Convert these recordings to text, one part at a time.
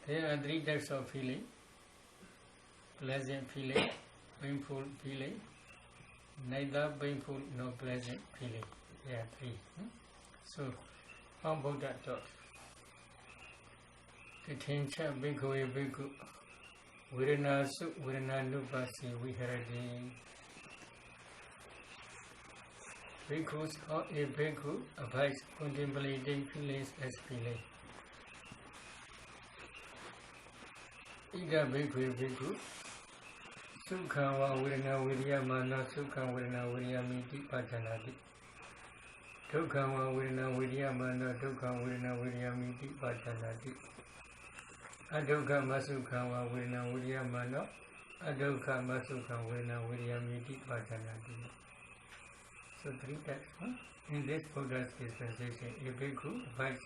There are three types of feeling: pleasant feeling, painful feeling, neither painful nor pleasant feeling. There are three. So, how Buddha taught? Titincha bhikkhave bhikkhu Vedana su Vedana nupasi viharati. Bhikkhus or a bhikkhu abides contemplating feelings as feeling. Ida bhikkhu bhikkhu Sukha va Vedana Vidya mana Sukha Vedana Vidya miti pajanati. Dukkha va Vedana Vidya mana Dukkha Vedana Vidya miti pajanati. Adukha masukha va Vedana Vidya mana Adukha masukha Vedana Vidya miti pajanati. So three types. In this Buddha's dispensation, a bhikkhu abides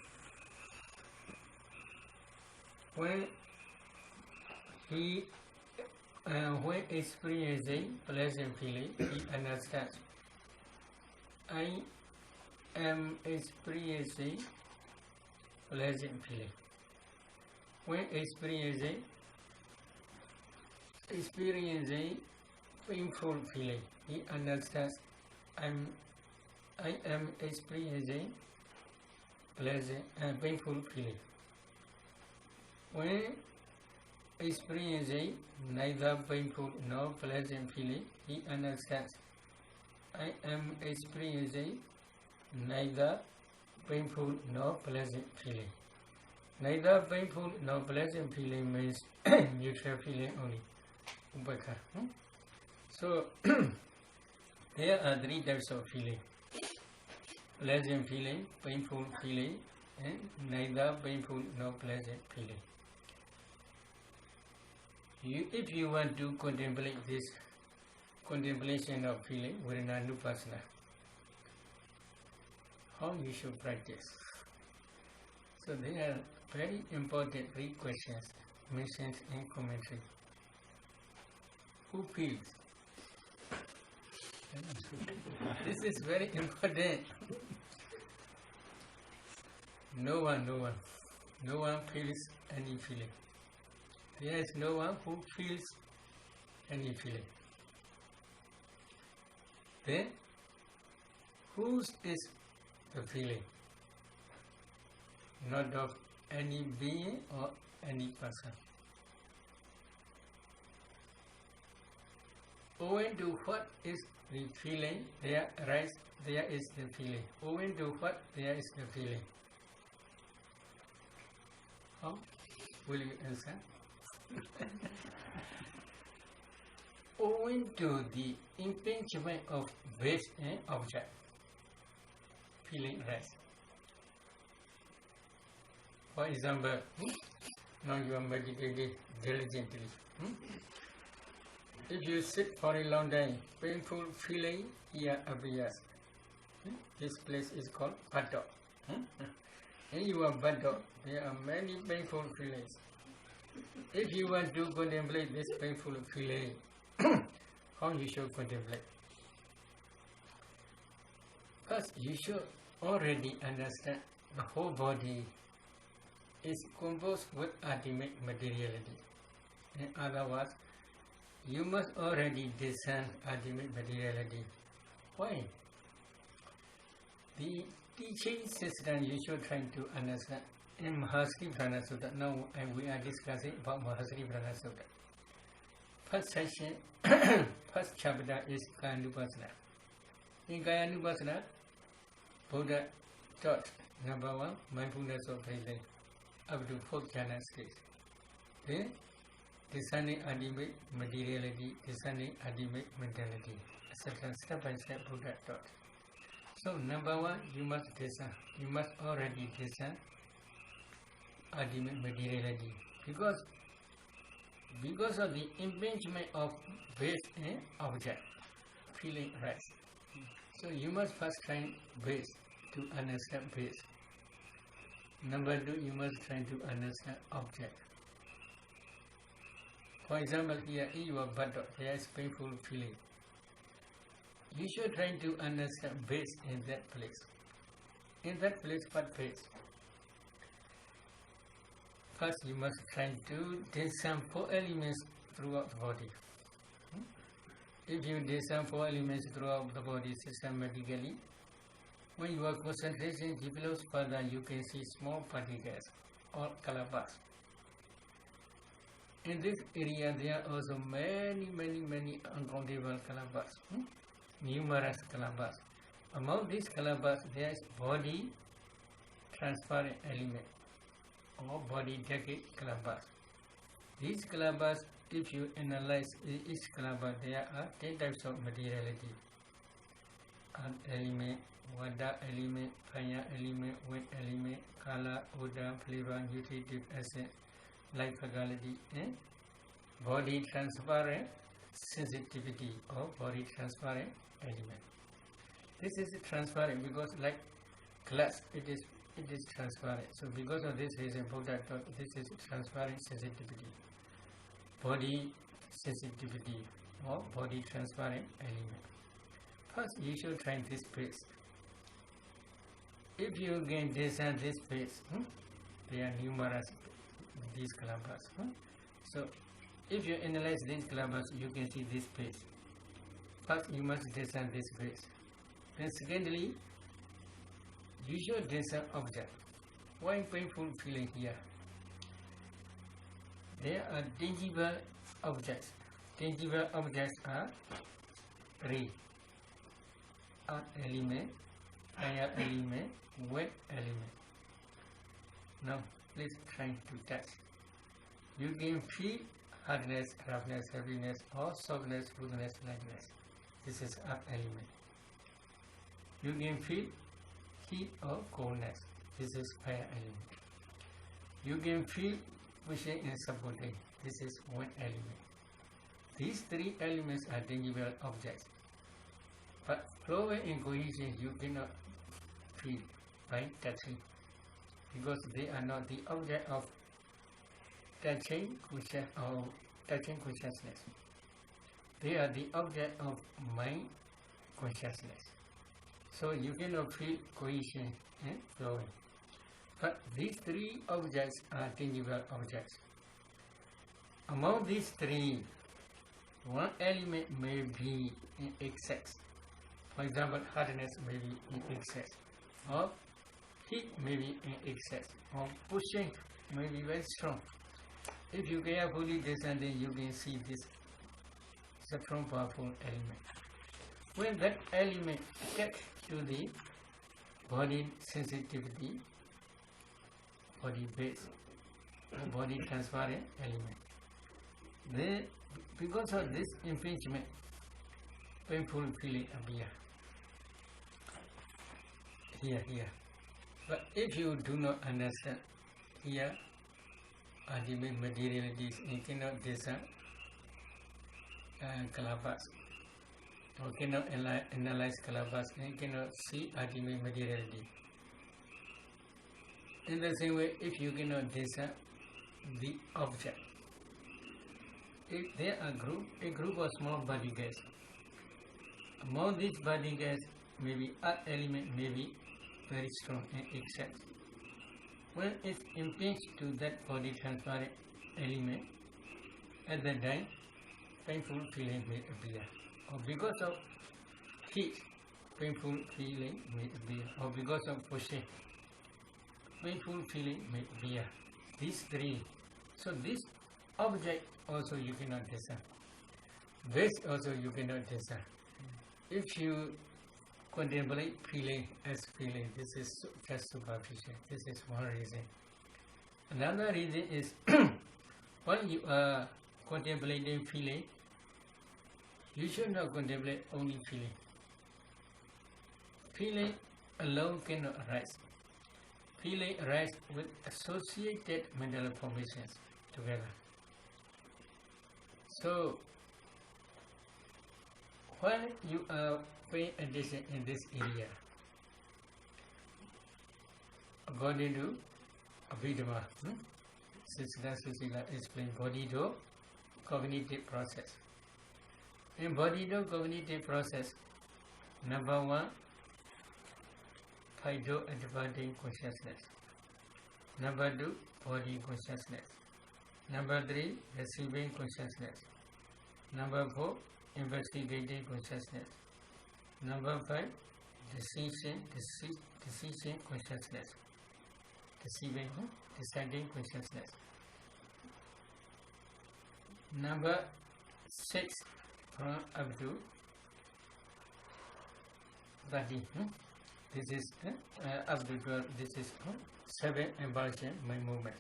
when experiencing pleasant feeling, he understands. I am experiencing pleasant feeling. When experiencing painful feeling, he understands. I am experiencing pleasant and painful feeling. When experiencing neither painful nor pleasant feeling, he understands. I am experiencing neither painful nor pleasant feeling. Neither painful nor pleasant feeling means neutral feeling only. Upekha. So, there are three types of feeling: pleasant feeling, painful feeling, and neither painful nor pleasant feeling. If you want to contemplate this contemplation of feeling, Vedana-nupassana, how you should practice? So there are very important three questions mentioned in commentary. Who feels? This is very important. No one feels any feeling. There is no one who feels any feeling. Then, whose is the feeling? Not of any being or any person. Owing to what is the feeling, there is the feeling. Owing to what there is the feeling. How will you answer? Owing to the impingement of base and object, feeling arises. For example, now you are meditating diligently. If you sit for a long time, painful feeling here appears. This place is called Pa-Auk. In your Pa-Auk, there are many painful feelings. If you want to contemplate this painful feeling, how you should contemplate? First, you should already understand the whole body is composed with ultimate materiality. In other words, you must already discern ultimate materiality. Why? The teaching system you should try to understand. In Mahasri Prana Sutta, now we are discussing about Mahasri Prana Sutta. First section, first chapter is Kaya-nupassana. In Kaya-nupassana, Buddha taught number one, mindfulness of breathing, up to fourth jhana stage. Then, discerning ultimate materiality, discerning ultimate mentality, etc. Step by step Buddha taught. So, number one, you must discern. You must already discern ultimate materiality, because of the impingement of base and object, feeling arises. So you must first try base to understand base. Number two, you must try to understand object. For example, here in your Pa-Auk, there is painful feeling. You should try to understand base in that place. In that place, what base? First, you must try to discern 4 elements throughout the body. If you discern 4 elements throughout the body systematically, when your concentration develops further, you can see small particles or color bars. In this area, there are also many uncountable color bars, numerous color bars. Among these color bars, there is body transparent element or body jacket color bars. These color bars, if you analyze each color bar, there are 10 types of materiality: earth element, water element, fire element, wind element, color, odor, flavor, nutritive acid, light faculty, and body transparent sensitivity or body transparent element. This is transparent because, like glass, it is transparent. So because of this reason, Buddha thought this is transparent sensitivity, body sensitivity or body transparent element. First, you should try this place. If you can discern this place, there are numerous these color bars. So if you analyze these color bars, you can see this place. First, you must discern this place. Then secondly, you should discern object. Why painful feeling here? There are tangible objects. Tangible objects are 3: earth element, fire element, wind element. Now, please try to touch. You can feel hardness, roughness, heaviness, or softness, smoothness, lightness. This is earth element. You can feel heat or coldness. This is fire element. You can feel pushing and supporting. This is wind element. These 3 elements are tangible objects. But flow and cohesion you cannot feel by touching, because they are not the object of touching consciousness. They are the object of mind consciousness. So you cannot feel cohesion and flowing. But these 3 objects are tangible objects. Among these 3, one element may be in excess. For example, hardness may be in excess, or heat may be in excess, or pushing may be very strong. If you carefully discern, then you can see this strong, powerful element. When that element gets to the body sensitivity, body base, body transparent element, then because of this impingement, painful feeling appear here. But if you do not understand here ultimate materialities, you cannot discern color bars, or cannot analyze color bars, and you cannot see ultimate materiality. In the same way, if you cannot discern the object, if there are a group of small particles, among these particles, maybe earth element may be very strong and excess. When it impinges to that body transparent element, at that time, painful feeling may appear. Or because of heat, painful feeling may appear. Or because of pushing, painful feeling may appear. These 3. So this object also you cannot discern. This also you cannot discern. If you contemplate feeling as feeling, this is just superficial. This is one reason. Another reason is when you are contemplating feeling, you should not contemplate only feeling. Feeling alone cannot arise. Feeling arises with associated mental formations together. So, when you are paying attention in this area, according to Vedana, Siddha Susila explained body to cognitive process. In body to cognitive process, number 1, phyto-adverting consciousness. Number 2, body consciousness. Number 3, receiving consciousness. Number 4, investigating consciousness. Number 5, decision consciousness. Deciding consciousness. Number 6, from up to body. This is up to 12. This is 7 impulsion, my movement.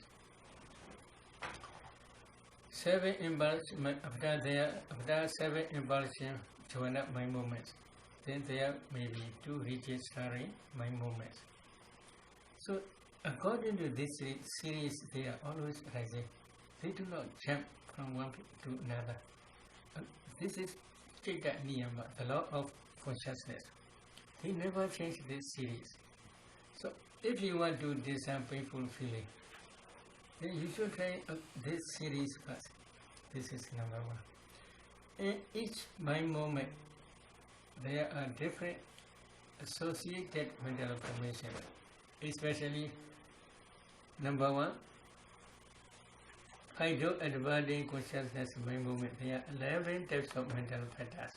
7 impulsion. After 7 impulsion, join up my movements. Then there may be 2 registering my movements. So, according to this series, they are always rising. They do not jump from one to another. This is Chitta Niyama, the law of consciousness. They never change this series. So, if you want to discern painful feeling, then you should try this series first. This is number 1. In each mind moment, there are different associated mental formations, especially number 1, hydro-advancing consciousness mind movement. There are 11 types of mental factors.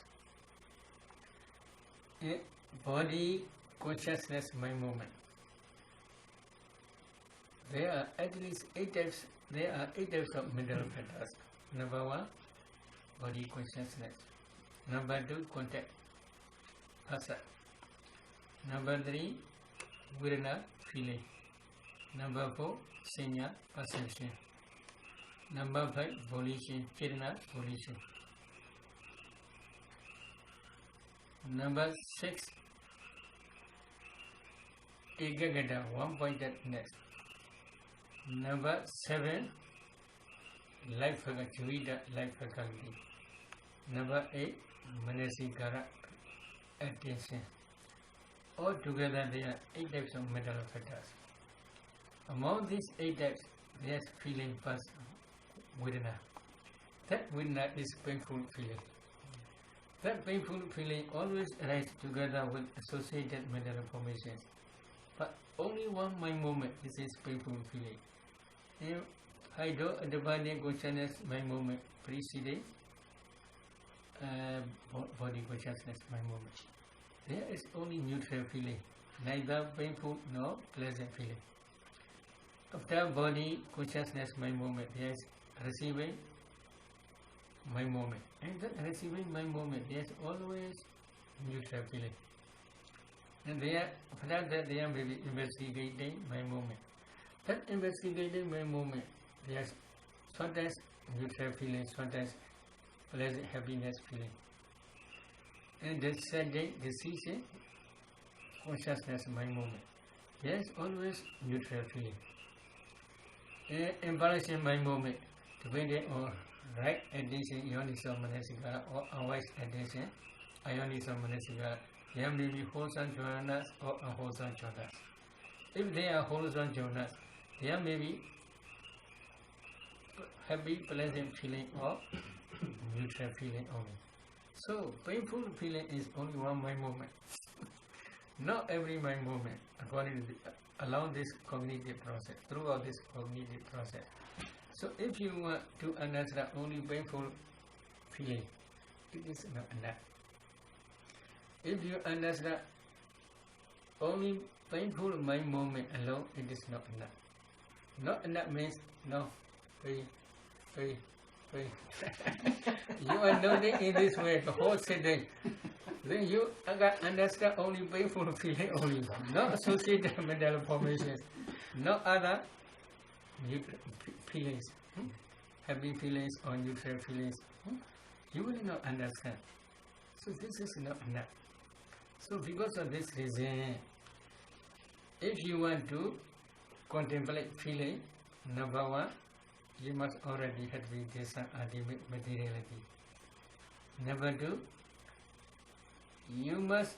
In body consciousness mind movement, there are at least 8 types. There are 8 types of mental factors. Number 1, body consciousness. Number 2, contact, phasa. Number 3, Vedana, feeling. Number 4, sanya, perception. Number 5, volition, Vedana, volition. Number 6, Ekagata, one-pointedness. Number 7, life faculty. Number 8, manasikara, attention. Altogether, there are 8 types of mental factors. Among these 8 types, there is feeling first, Vedana. That Vedana is painful feeling. That painful feeling always arises together with associated mental formations. But only one mind moment, this is painful feeling. In hydro-advancing consciousness mind moment preceding body consciousness mind moment, there is only neutral feeling, neither painful nor pleasant feeling. After body consciousness mind moment, there is receiving mind moment. And that receiving mind moment, there is always neutral feeling. And after that, there may be investigating mind moment. That investigating mind moment, there is sometimes neutral feeling, sometimes pleasant happiness feeling. And deciding decision consciousness mind moment, there is always neutral feeling. In embarrassing mind moment, depending on right attention, yoniso manasikara, or unwise attention, ayoniso manasikara, there may be wholesome jhanas or unwholesome jhanas. If they are wholesome jhanas, there may be happy, pleasant feeling or neutral feeling only. So, painful feeling is only one mind moment. Not every mind moment, according to along this cognitive process, throughout this cognitive process. So, if you want to understand only painful feeling, it is not enough. If you understand only painful mind moment alone, it is not enough. Not enough means no, pain. You are noting in this way the whole sitting. Then you understand only painful feeling only, not associated mental formations, no other feelings, happy feelings or neutral feelings. You will not understand. So this is not enough. So because of this reason, if you want to contemplate feeling, number 1, you must already have this ultimate materiality. Number 2, you must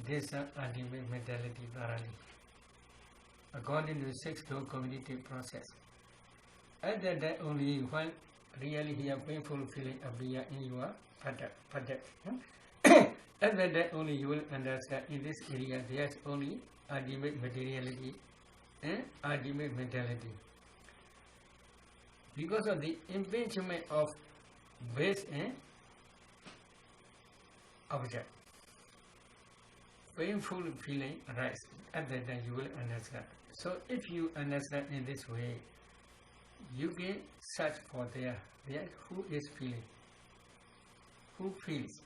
discern ultimate mentality thoroughly, according to 6-door cognitive process. At that time only, when really here painful feeling appear in your padak. At that time only you will understand in this area there is only ultimate materiality and ultimate mentality. Because of the impingement of base and object, painful feeling arises. At that time you will understand. So if you understand in this way, you can search for there who is feeling, who feels.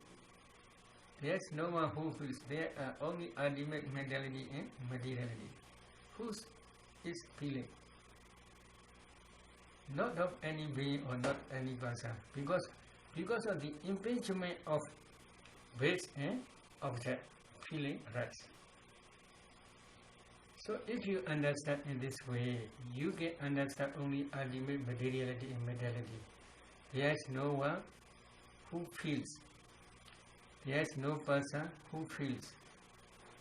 There is no one who feels. There are only ultimate mentality and materiality. Who is feeling? Not of any being or not any person. Because of the impingement of base and object, feeling arises. So if you understand in this way, you can understand only ultimate materiality and mentality. There is no one who feels. There is no person who feels.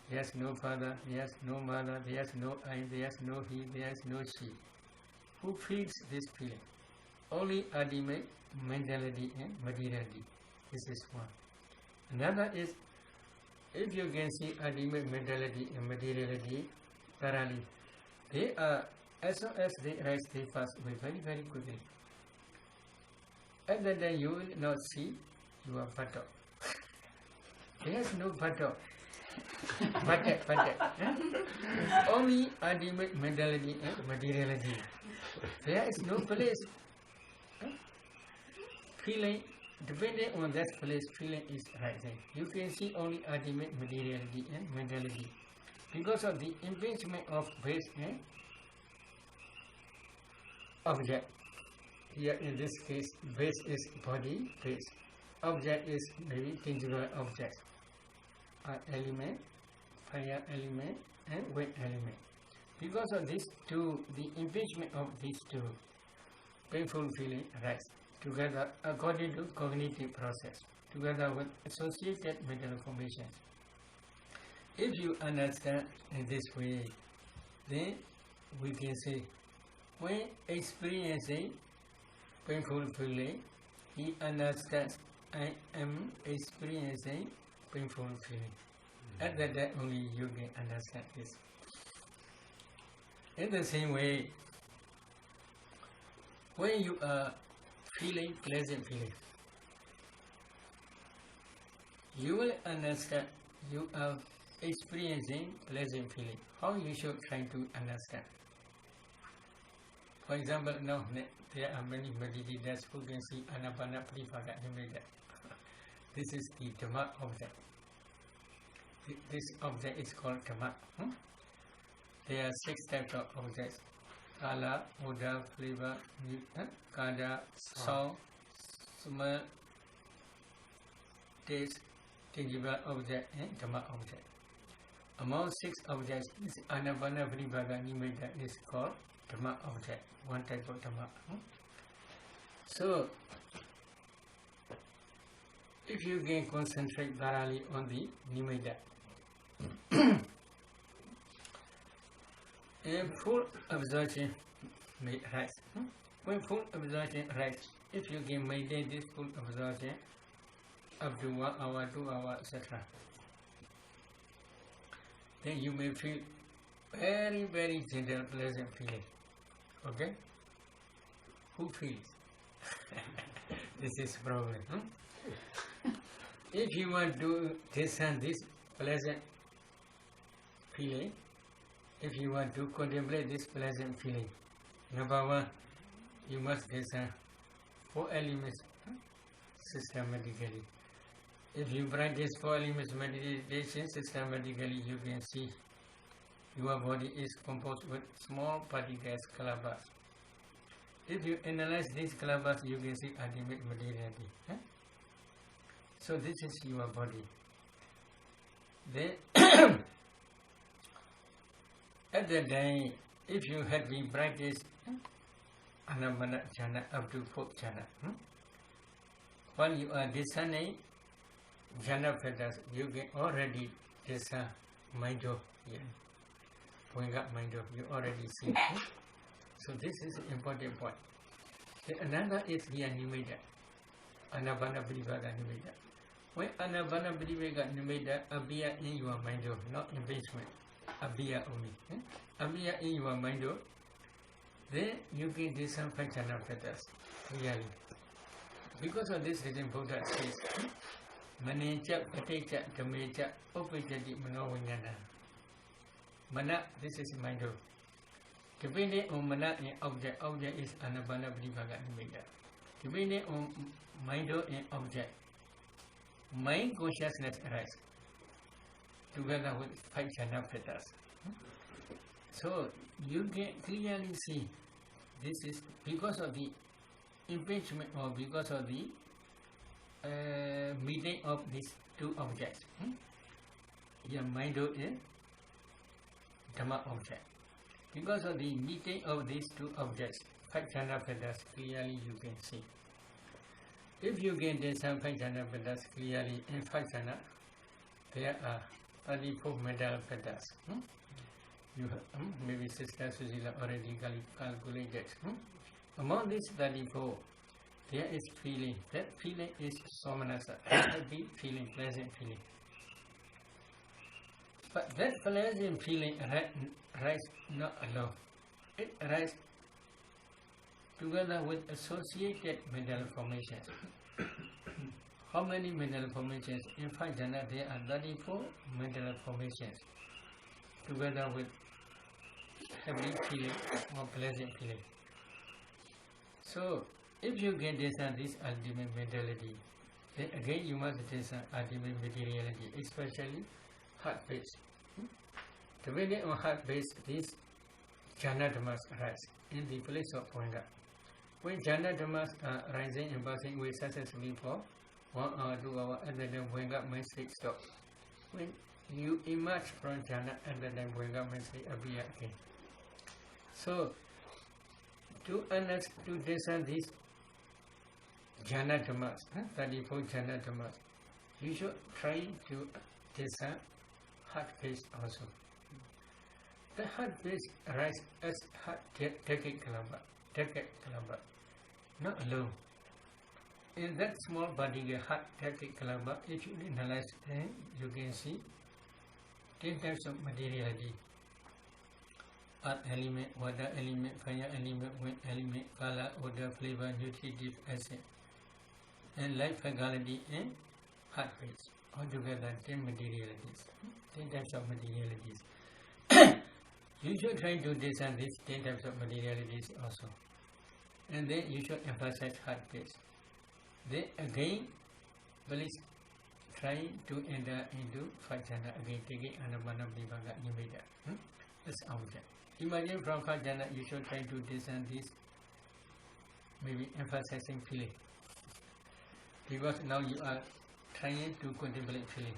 There is no father, there is no mother, there is no I, there is no he, there is no she. Who feels this feeling? Only ultimate mentality and materiality. This is one. Another is, if you can see ultimate mentality and materiality thoroughly, they are, as soon as they rise, they pass away very, very quickly. At that time you will not see your Pa-Auk. There is no Pa-Auk. Only ultimate mentality and materiality. There is no place. Feeling, depending on that place, feeling is rising. You can see only ultimate materiality and mentality. Because of the impingement of base and object. Here in this case, base is body, base. Object is maybe tangible object. Element, fire element, and weight element. Because of these two, the impingement of these two, painful feeling arises together according to cognitive process, together with associated mental formations. If you understand in this way, then we can say, when experiencing painful feeling, he understands, I am experiencing painful feeling. At that time only you can understand this. In the same way, when you are feeling pleasant feeling, you will understand you are experiencing pleasant feeling. How you should try to understand. For example, now there are many meditators who can see Anapana Pripaka Nimitta. This is the Dhamma object. This object is called Dhamma. There are 6 types of objects. Kala, odor, flavor, kada, sound, smell, taste, tangible object, and Dhamma object. Among 6 objects, this Anapana Pripaka Nimitta is called Dhamma object, one type of Dhamma. So, if you can concentrate thoroughly on the nimitta, and full absorption may rise. When full absorption arises, if you can maintain this full absorption up to 1 hour, 2 hours, etc., then you may feel very, very gentle, pleasant feeling. Okay? Who feels? This is problem. If you want to discern this pleasant feeling, if you want to contemplate this pleasant feeling, number 1, you must discern 4 elements systematically. If you practice 4 elements meditation systematically, you can see your body is composed with small particles, clusters. If you analyze these clusters, you can see ultimate materiality. So this is your body. Then at that time, if you have been practiced Anapana jhana up to 4th jhana, while you are discerning jhana factors, you can already discern mind of mind of you already see. So this is an important point. Then another is here nimitta, Anapana Pripaka nimitta. When Anapana Pripaka nimitta appear in your mind, not impingement, Abhiya only. Abhiya in your mind, then you can discern five jhana fetters, really. Because of this reason, Buddha says, Maneja, Pateja, Dhameja, Upajati, Manovinyana. Mana, this is mind. Depending on mana and object, object is Anabana Brivaka Nimeda. Depending on mind and object, mind consciousness arises together with five jhana fetters. So you can clearly see this is because of the impingement or because of the meeting of these two objects. Your mind is Dhamma object. Because of the meeting of these two objects, five jhana fetters clearly you can see. If you can discern five jhana fetters clearly in five jhana, there are 34 mental fetters. You have, maybe Sister Susila already calculated. Among these 34, there is feeling. That feeling is somanasa, happy feeling, pleasant feeling. But that pleasant feeling arises not alone. It arises together with associated mental formations. How many mental formations? In five jhana, there are 34 mental formations together with happy feeling or pleasant feeling. So, if you can discern this ultimate mentality, then again you must discern ultimate materiality, especially heart-based. Depending on heart-based, these jhana dhammas arise in the place of pointer. When jhana dhammas are rising and passing away successfully for 1 hour, 2 hours, and then when up mind state stops. When you emerge from jhana and then when up mind state appear again. So, to discern these jhana dhammas, 34 jhana dhammas, you should try to discern heart-based also. The heart-based arises as heart decade kalamba, not alone. In that small particular heart decade kalamba, if you analyze, then you can see 10 types of materiality. Earth element, water element, fire element, wind element, color, odor, flavor, nutritive acid, and life faculty and heart base. Altogether 10 materialities, 10 types of materialities. You should try to discern these 10 types of materialities also. And then you should emphasize heart base. Then again, please try to enter into five jhana again, taking Anapana Vibhaga Nimeda. That's object. Imagine from five jhana you should try to discern this, maybe emphasizing feeling. Because now you are trying to contemplate feeling.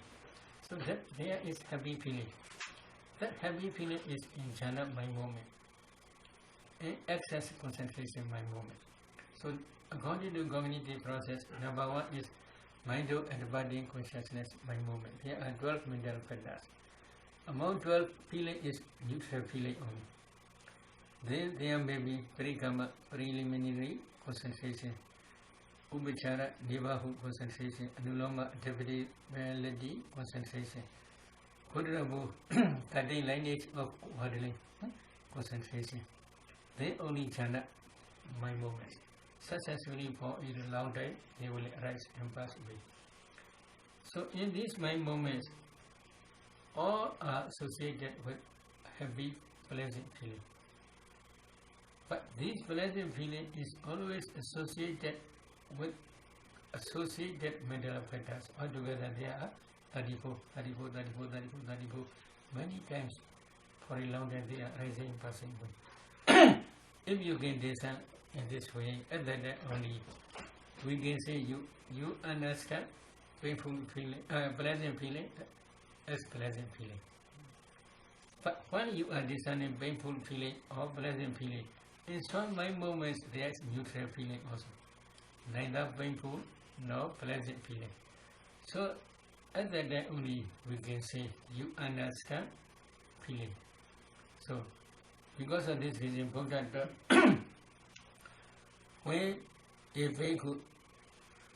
So that there is happy feeling. That happy feeling is in jhana mind moment. In excess concentration mind moment. So according to cognitive process, number 1 is mind and body consciousness mind moment. There are 12 mental fetters. Among 12, feeling is neutral feeling only. Then there may be parikama, preliminary concentration, Ubachara, Nivahu concentration, Anuloma, adaptability concentration, Kudrabu, 13 lineage of waddling concentration. Then only jhana, mind movements. Successfully for a long time, they will arise and pass away. So in these mind movements, all are associated with happy, pleasant feeling. But this pleasant feeling is always associated with associated mental fetters. Altogether there are 34. Many times for a long time they are rising and passing away. If you can discern in this way, at that only we can say you understand painful feeling, pleasant feeling as pleasant feeling. But when you are discerning painful feeling or pleasant feeling, in some mind moments there is neutral feeling also. Neither painful nor pleasant feeling. So at that time only we can say you understand feeling. So because of this reason, Baddanta, when a bhikkhu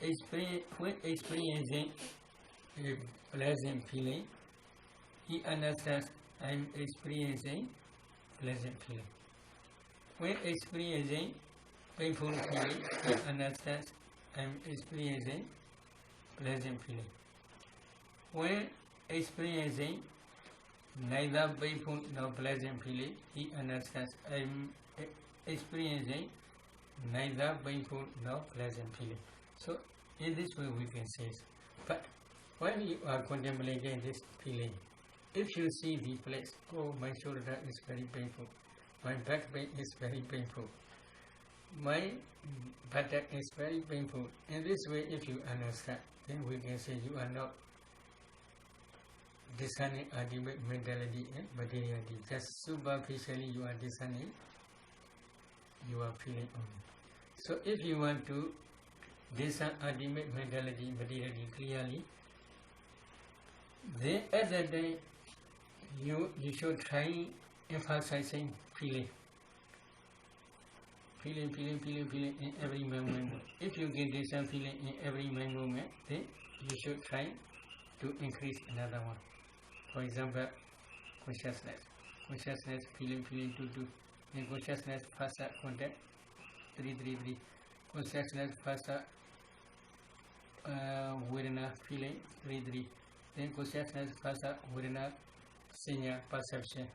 experiencing a pleasant feeling, he understands I'm experiencing pleasant feeling. When experiencing painful feeling, he understands I'm experiencing pleasant feeling. When experiencing neither painful nor pleasant feeling, he understands I'm experiencing neither painful nor pleasant feeling. So in this way we can say, but when you are contemplating this feeling, if you see the place, oh, my shoulder is very painful, my back pain is very painful, my buttock is very painful. In this way, if you understand, then we can say you are not discerning ultimate mentality and materiality. Just superficially you are discerning, you are feeling only. So if you want to discern ultimate mentality, materiality clearly, then at that day you should try emphasizing feeling. Feeling in every moment. If you get discern feeling in every moment, then you should try to increase another one. For example, consciousness, feeling 2. Then consciousness, phasa, contact 3. Consciousness, phasa, Vedana, feeling 3. Then consciousness, phasa, Vedana, Sinya, perception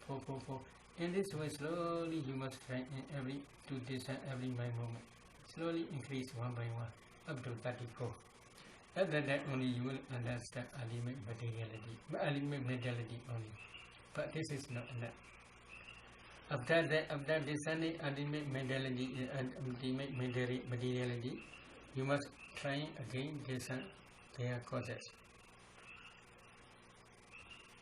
4. In this way, slowly you must try in every to discern every moment. Slowly increase one by one up to 34. At that time only you will understand ultimate materiality, ultimate mentality only. But this is not enough. After that, after discerning ultimate mentality and ultimate materiality, you must try again discern their causes.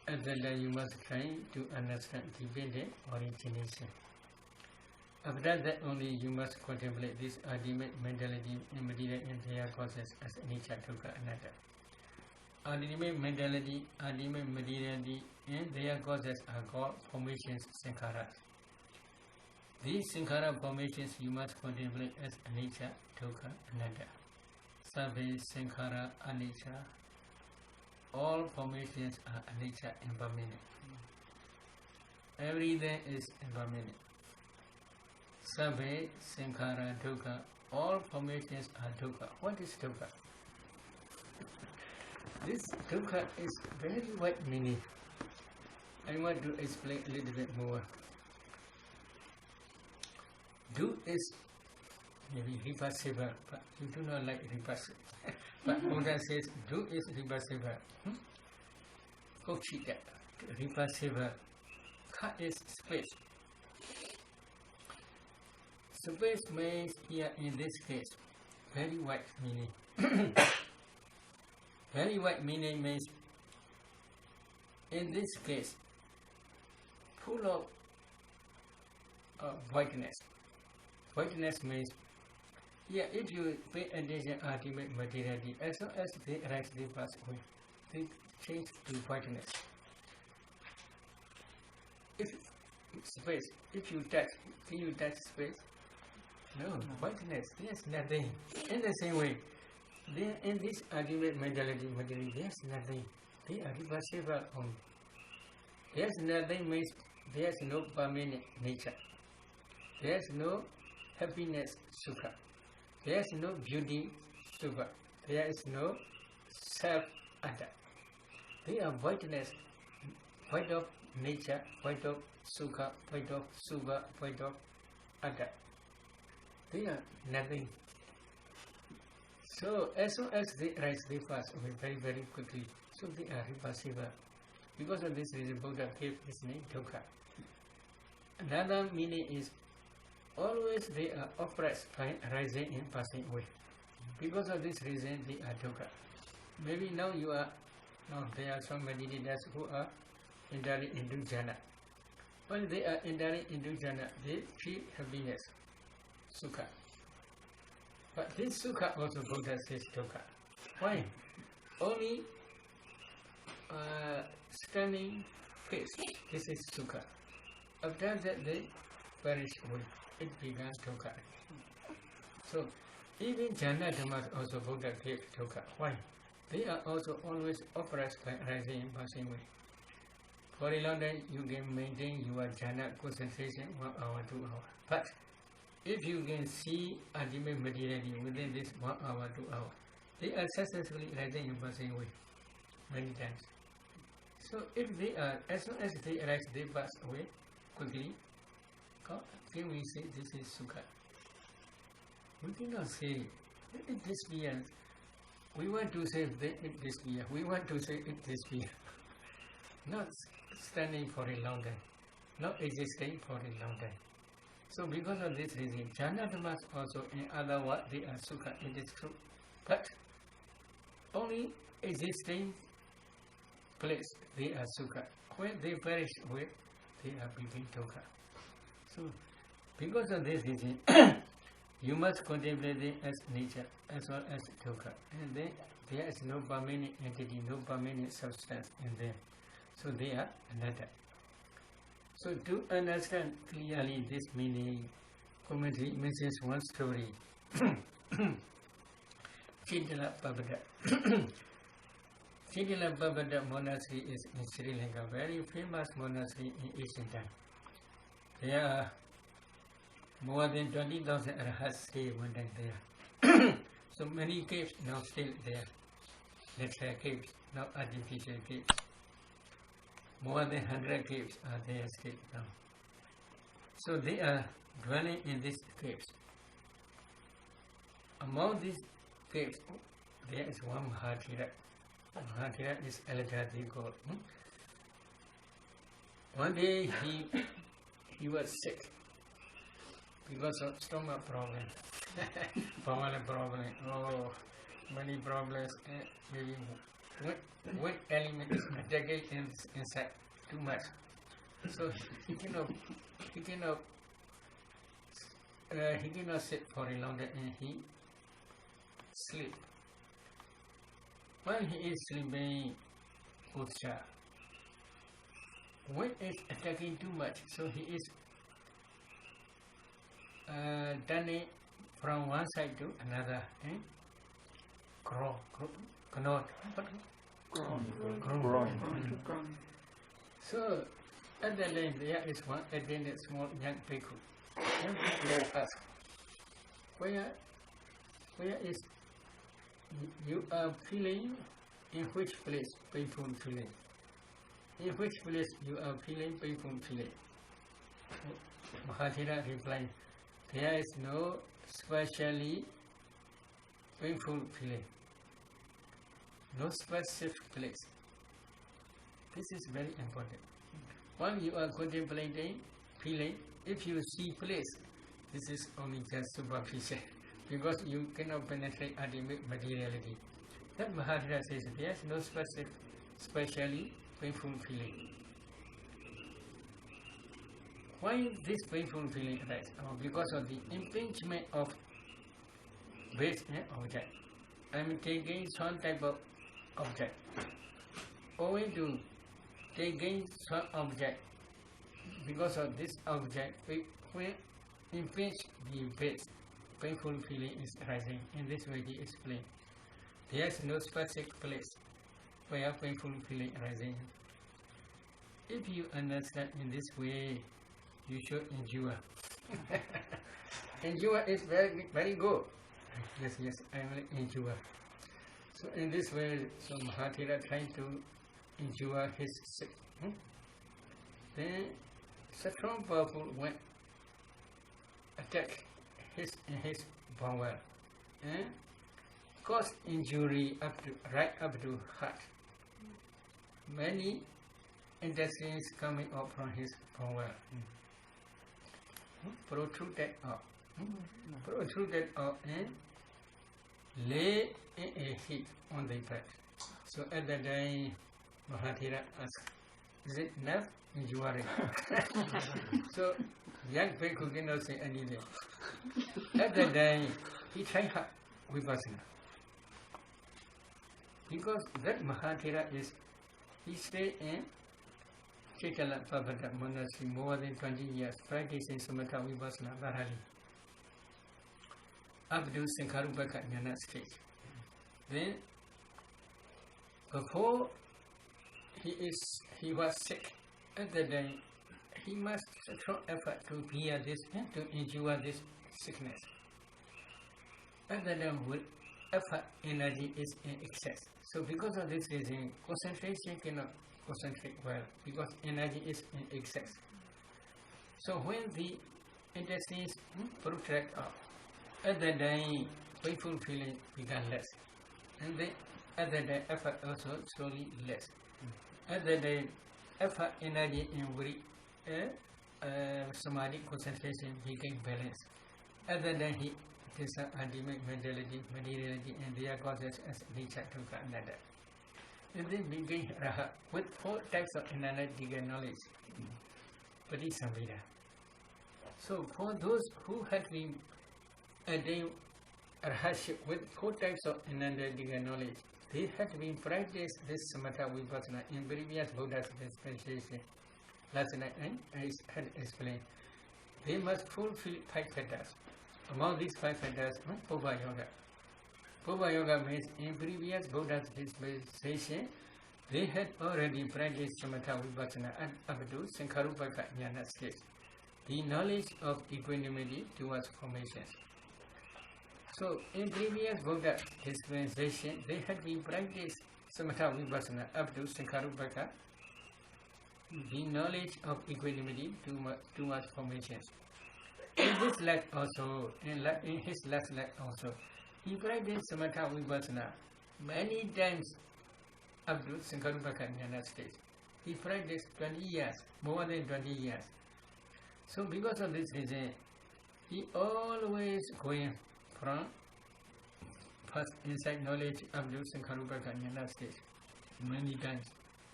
At that time you must try to understand the origination. After that only you must contemplate this ultimate mentality and material and their causes as anicca, dukkha, anatta. Ultimate mentality, ultimate materiality and their causes are called formations, sankharas. These sankhara formations you must contemplate as anicca, dukkha, anatta. Sabbe sankhara anicca. All formations are anicca, impermanent. Everything is impermanent. Sabbe sankhara dukkha. All formations are dukkha. What is dukkha? This dukkha is very wide meaning. I want to explain a little bit more. Do is maybe reversible, but you do not like reversible. But Buddha says do is reversible. Kochita, reversible. Ka is space. Space means here in this case very wide meaning. Very wide meaning means in this case full of whiteness. Whiteness means if you pay attention to ultimate materiality, as soon as they arise, they pass away. They change to whiteness. If space, if you touch, can you touch space? No, whiteness, there's nothing. In the same way, then in this ultimate mentality, there's nothing. They are reversible only. There's nothing means there's no permanent nature. There's no happiness, sukha. There is no beauty, subha. There is no self-atta. They are whiteness, white of nature, white of sukha, white of subha, white of atta. They are nothing. So as soon as they rise, they pass away very, very quickly. So they are reversible. Because of this reason, Buddha gave his name dukkha. Another meaning is always they are oppressed by rising and passing away. Because of this reason, they are dukkha. Maybe now there are some meditators who are entering into jhana. When they are entering into jhana, they feel happiness, sukha. But this sukha also Buddha says dukkha. Why? Only standing face, this is sukha. After that they perish away. It becomes dukkha. So even jhana dhammas also Buddha gave dukkha. Why? They are also always oppressed by rising and passing away. For a long time, you can maintain your jhana concentration 1 hour, 2 hours. But if you can see ultimate materiality within this 1 hour, 2 hours, they are successfully rising in passing away many times. So if they are, as soon as they arise, they pass away quickly. Can we say this is sukha? We cannot say it disappears. We want to say that it disappears. We want to say it disappears. Not standing for a long time, not existing for a long time. So because of this reason, Jnanadhammas also in other words they are sukha, it is true. But only existing place they are sukha. When they perish away, they are becoming dukkha. So because of this reason, you must contemplate them as nature as well as dukkha. And then there is no permanent entity, no permanent substance in them. So they are anatta. So to understand clearly this meaning, commentary mentions one story. Chidala Baddanta. Chidala Baddanta monastery is in Sri Lanka, very famous monastery in ancient time. There are more than 20,000 arahats stay one time there. So many caves now still there. Natural caves, not artificial caves. More than 100 caves are there still now. So they are dwelling in these caves. Among these caves, there is one Mahathira. Mahathira is elderly god. One day he was sick because of stomach problem, bowel problem, many problems, maybe what element is attacking inside too much. So he cannot sit for a long time and he sleep. While he is sleeping, Utsa, when it's attacking too much, so he is turning from one side to another. So at the lane there is one attendant small young bhikkhu. Young bhikkhu asked, where is you are feeling, in which place painful feeling? In which place you are feeling painful feeling? Mahathira replied, there is no specially painful feeling. No specific place. This is very important. While you are contemplating feeling, if you see place, this is only just superficial, because you cannot penetrate ultimate materiality. That Mahathira says there is no specially painful feeling. Why this painful feeling arises? Because of the impingement of base object. I am taking some type of object. Owing to taking some object, because of this object, when impinge the base, painful feeling is arising. In this way he explained. There is no specific place where painful feeling arising. If you understand in this way, you should endure. Endure is very, very good. Yes, I will endure. So in this way, so Mahathira trying to endure his sick. Then strong powerful went attack his bowel and caused injury right up to heart. Many intestines coming up from his bowel. Protruded out. Protruded out and lay in a heap on the bed. So at that time, Mahathira asked, is it enough? Injury. So young bhikkhu cannot say anything. At that time, he tried hard vipassana. Because that Mahathira he stayed in Chitala Baddanta monastery more than 20 years, practicing samatha vipassana thoroughly. Up to Sankharupaka Jnana stage. Then, before he was sick, at that time he must throw effort to clear this and to endure this sickness. At that time, with effort, energy is in excess. So because of this reason, concentration cannot concentrate well because energy is in excess. So when the intestines protract up, at that time painful feeling become less, and then at that time effort also slowly less. At that time effort, energy, and samadhi concentration became balanced. At that time he is ultimate mentality, materiality, and their causes as nature to another. And then begin raha with 4 types of analytical knowledge. Patisambhida. So for those who had been attained rahasya with 4 types of analytical knowledge, they had been practiced this samatha vipassana in previous Buddha's dispensation. Last night I had explained. They must fulfill 5 fetters. Among these 5 fetters, Puva Yoga. Puva Yoga means in previous Buddha's dispensation, they had already practiced samatha vipassana up to Sankharupaka jnana stage, the knowledge of equanimity towards formations. So in previous Buddha's dispensation, they had been practiced samatha vipassana up to Sankharupaka, the knowledge of equanimity towards formations. In this life also, in his last life also, he practiced samatha vipassana many times up to Sankharupaka jnana stage. He practiced 20 years, more than 20 years. So because of this reason, he always going from first insight knowledge up to Sankharupaka jnana stage many times.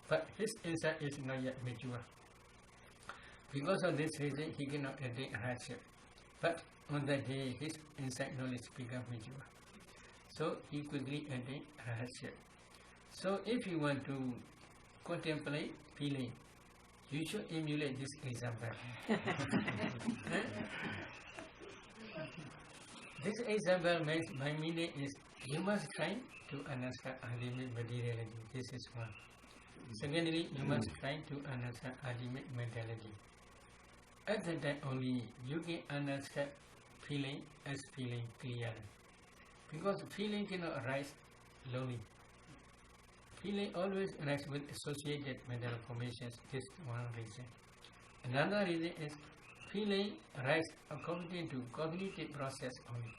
But his insight is not yet mature. Because of this reason, he cannot attain hardship. But on that day, his insight knowledge becomes mature. So he quickly attain hardship. So if you want to contemplate feeling, you should emulate this example. This example means my meaning is you must try to understand ultimate materiality. This is one. Secondly, you must try to understand ultimate mentality. At that time only you can understand feeling as feeling clearly. Because feeling cannot arise slowly. Feeling always arises with associated mental formations. This is one reason. Another reason is feeling arises according to cognitive process only.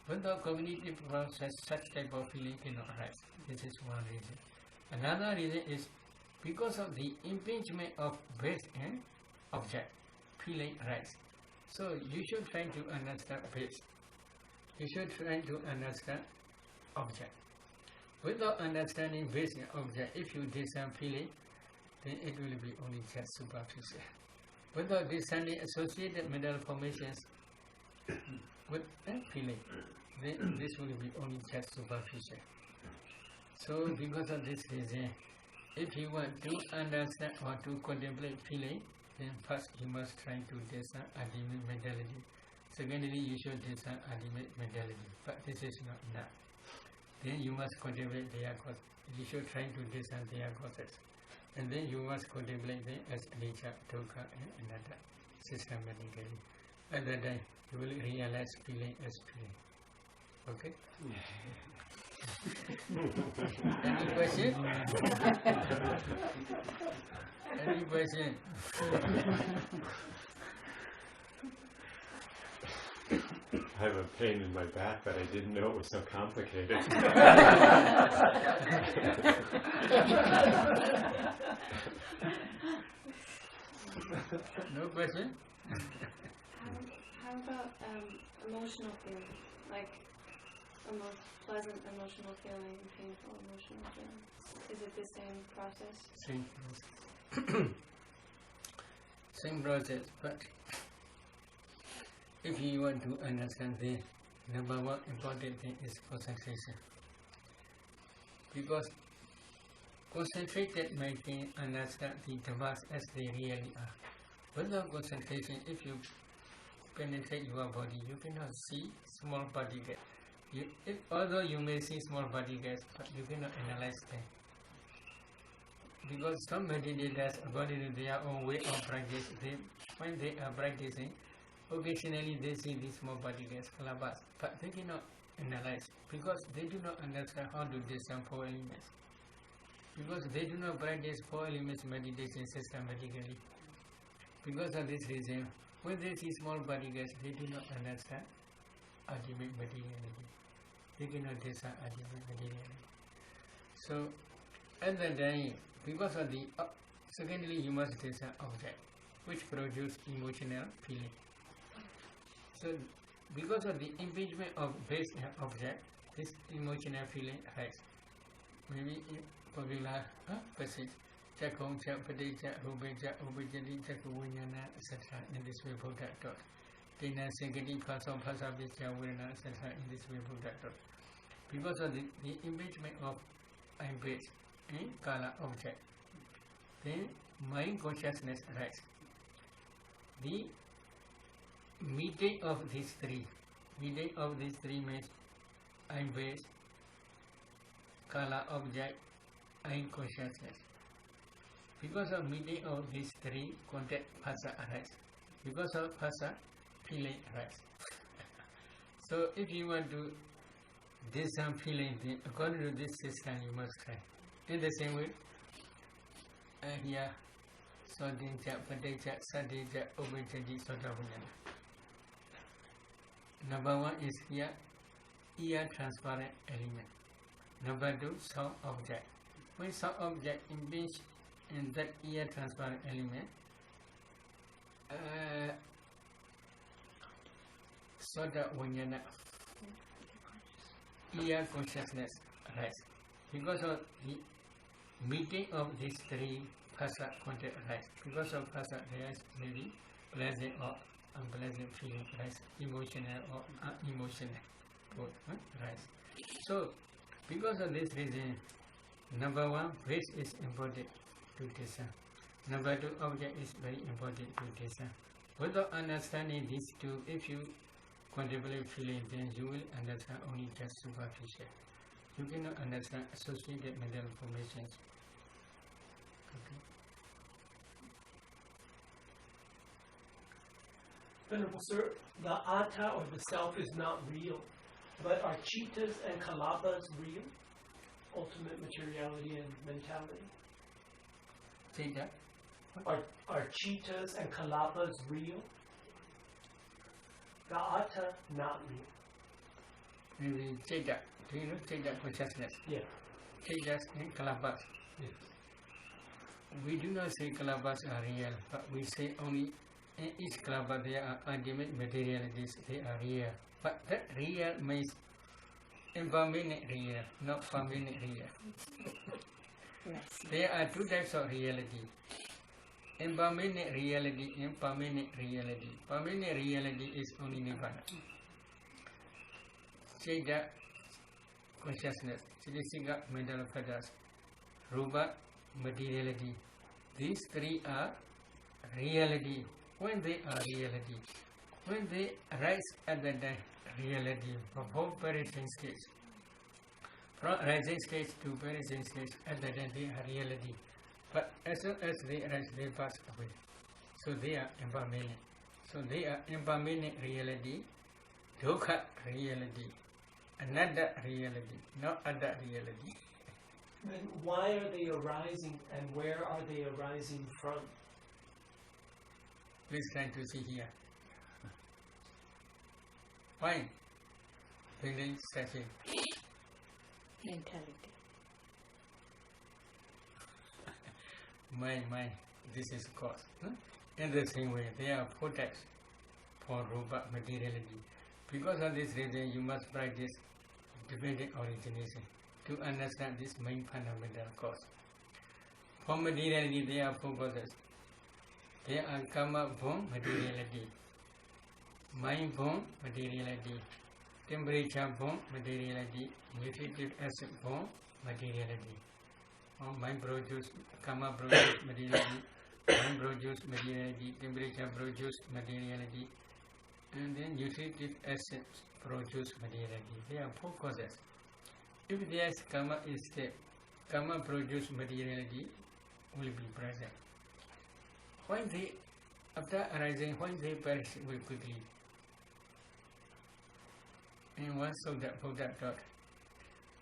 Without cognitive process, such type of feeling cannot arise. This is one reason. Another reason is because of the impingement of base and object, feeling arises. So you should try to understand base. You should try to understand object. Without understanding base and object, if you discern feeling, then it will be only just superficial. Without discerning associated mental formations with feeling, then this will be only just superficial. So because of this reason, if you want to understand or to contemplate feeling, then first you must try to discern ultimate mentality. Secondly, you should discern ultimate mentality. But this is not enough. Then you must contemplate their causes. You should try to discern their causes. And then you must contemplate them as nature, dukkha, and anatta systematically. At that time, you will realize feeling as feeling. Okay? Any question? Any question? I have a pain in my back, but I didn't know it was so complicated. No question? How about emotional feeling? Like pleasant emotional feeling, painful emotional feeling. Is it the same process? Same process. Same process, but if you want to understand the number one important thing is concentration. Because concentrated mind can understand the dhammas as they really are. Without concentration, if you penetrate your body, you cannot see small particles. Although you may see small particles, but you cannot analyze them. because some meditators, according to their own way of practice, when they are practicing, occasionally they see these small particles, kalabas, but they cannot analyze because they do not understand how to discern four elements. Because they do not practice four elements meditation systematically. Because of this reason, when they see small particles, they do not understand ultimate materiality. They cannot discern ultimate materiality. So, at that time, because of the secondly, you must discern object, which produce emotional feeling. So, because of the impingement of base object, this emotional feeling has. Maybe in popular passage, Chakong, Chapati, Chakubi, Chakubijadi, Chakuwinyana, etc. In this way, Buddha taught. Dena Sengati, Paso, Pasabi, Chawina, etc. In this way, Buddha taught. Because of the impingement of base in color object, then mind consciousness arises. The median of these three means I'm base, color object, and consciousness. Because of median of these three, contact phasa arises. Because of phasa, feeling arises. So if you want to discern feeling, according to this system, you must try. In the same way, here, Sodinja, Padeja, Sadija, Obejadi, Sodavunyana. Number one is here, ear transparent element. Number two, sound object. When sound object impinges in that ear transparent element, Sodavunyana, ear consciousness arises. Because of the meeting of these three phasa content arise. Because of phasa, there is maybe pleasant or unpleasant feeling arise, emotional or unemotional both arise. So, because of this reason, number one, base is important to discern. Number two, object is very important to discern. Without understanding these two, if you contemplate feeling, then you will understand only just superficial. You cannot understand associated mental formations. Okay. Venerable Sir, the atta or the self is not real, but are chittas and kalabas real? Ultimate materiality and mentality? Say that. Are chittas and kalabas real? The atta not real. Maybe say that. Do you know say that consciousness? Yeah. Say that in kalabas. Yes. We do not say kalabas are real, but we say only in each kalabas there are ultimate materialities, they are real. But that real means impermanent real, not permanent real. There are two types of reality. Impermanent reality, impermanent reality. Permanent reality is only Nibbana. Cheda, consciousness, Chidisika, mental factors, Rupa, materiality. These three are reality. When they are reality, when they arise at the time, reality, from perishing stage. From rising stage to perishing stage, at the time they are reality. But as soon as they arise, they pass away. So they are impermanent. So they are impermanent reality, dukkha reality, anatta reality, not atta reality. Then why are they arising and where are they arising from? Please try to see here. Why? Feeling, setting. Mentality. Mind, this is cause. In the same way, they are four types for rupa materiality. Because of this reason, you must practice dependent origination to understand this main fundamental cause. For materiality, there are four causes. There are karma born materiality, mind born materiality, temperature born materiality, nutritive acid born materiality. Mind produce, karma produce materiality, mind produce materiality, temperature produce materiality, and then nutritive acid produce materiality. There are four causes. If there is karma is there, karma produce materiality, will be present. When they, after arising, when they perish will quickly. In one Sutta, Buddha taught,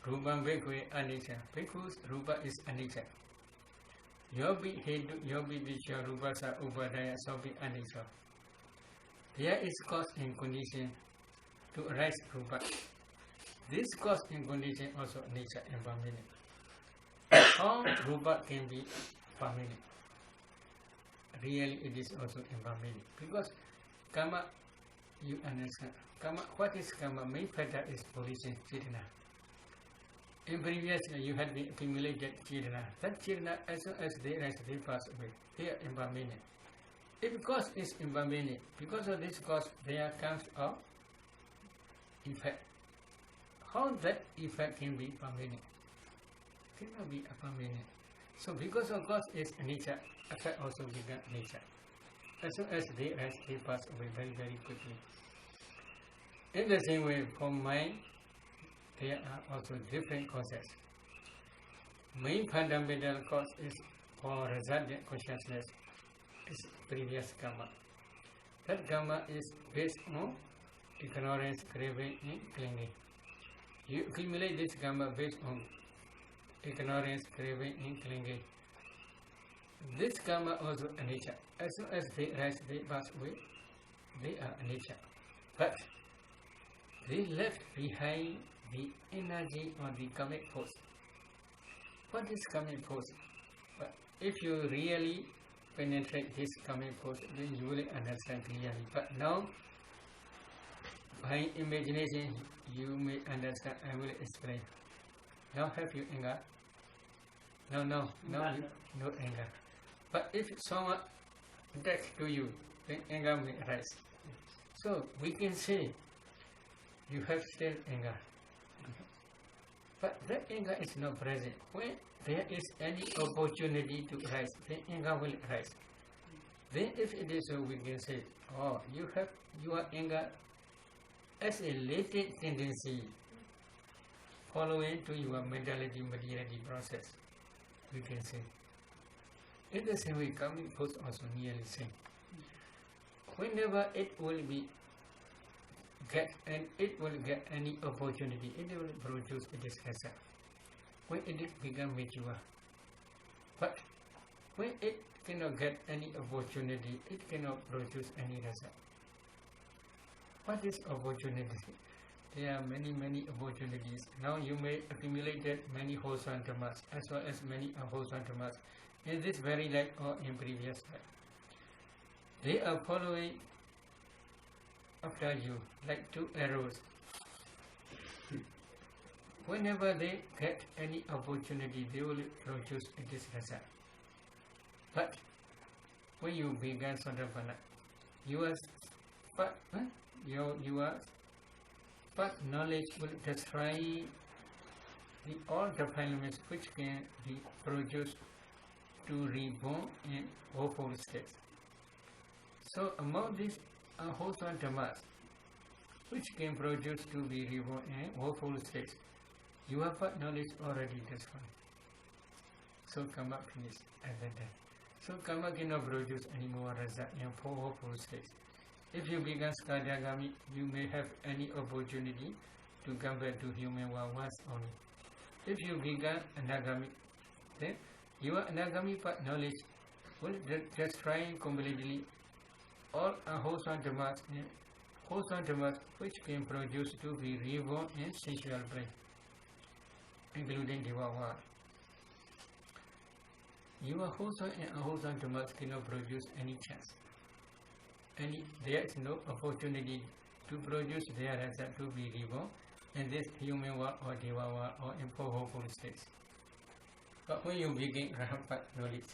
Rupam Bhikkhve Anicca. Bhikkhus, Rupa is Anicca. Yobi Hedu, Yobi Vichya, Rupasa Upadaya, Sobi Anicca. There is cause and condition to arise Rupa. This cause and condition also nature impermanent. How Rupa can be permanent? Really, it is also impermanent. Because karma, you understand. Karma, what is karma? Main factor is position, Chirana. In previous you had been accumulated Chirana. That Chirana, as soon as they rise, they pass away. They are impermanent. If cause is impermanent, because of this cause, there comes a effect. How that effect can be permanent? Cannot be permanent. So because of cause is nature, effect also becomes nature. As soon as they rise, they pass away very, very quickly. In the same way, for mind, there are also different causes. Main fundamental cause is for resultant consciousness is previous karma. That karma is based on ignorance, craving, and clinging. You accumulate this karma based on ignorance, craving, and clinging. This karma also a nature. As soon as they rise, they pass away, they are a nature. But they left behind the energy or the karmic force. What is karmic force? But if you really penetrate this karmic force, then you will understand clearly. But now, by imagination, you may understand. I will explain. Now have you anger? No, you, no anger. But if someone attacks to you, then anger may arise. So we can say you have still anger. But that anger is not present. When there is any opportunity to rise, then anger will rise. Then if it is so, we can say, oh, you have your anger as a latent tendency following to your mentality materiality process, we can say. In the same way, karmic force also nearly same. Whenever it will be get any opportunity, it will produce its result. When it become mature. But when it cannot get any opportunity, it cannot produce any result. What is opportunity? There are many opportunities. Now you may accumulate many wholesome dhammas as well as many unwholesome dhammas in this very life or in previous life. They are following after you like two arrows. Whenever they get any opportunity, they will produce this result. But when you began Sodapana, your knowledge will destroy all the defilements which can be produced to reborn in woeful states. So among these unwholesome dhammas which can produce to be reborn in woeful states, your knowledge already destroyed. So karma finished at that time. So karma cannot produce any more result in four woeful states. If you become Skadagami, you may have any opportunity to come back to human world once only. If you become Anagami, then your Anagami path knowledge will destroy completely all unwholesome dhammas and wholesome dhammas which can produce to be reborn in sensual plane, including Deva world. Your wholesome and unwholesome dhammas cannot produce any chance. There is no opportunity to produce their result to be reborn in this human world or Deva world or in four woeful states. But when you begin Arhat knowledge,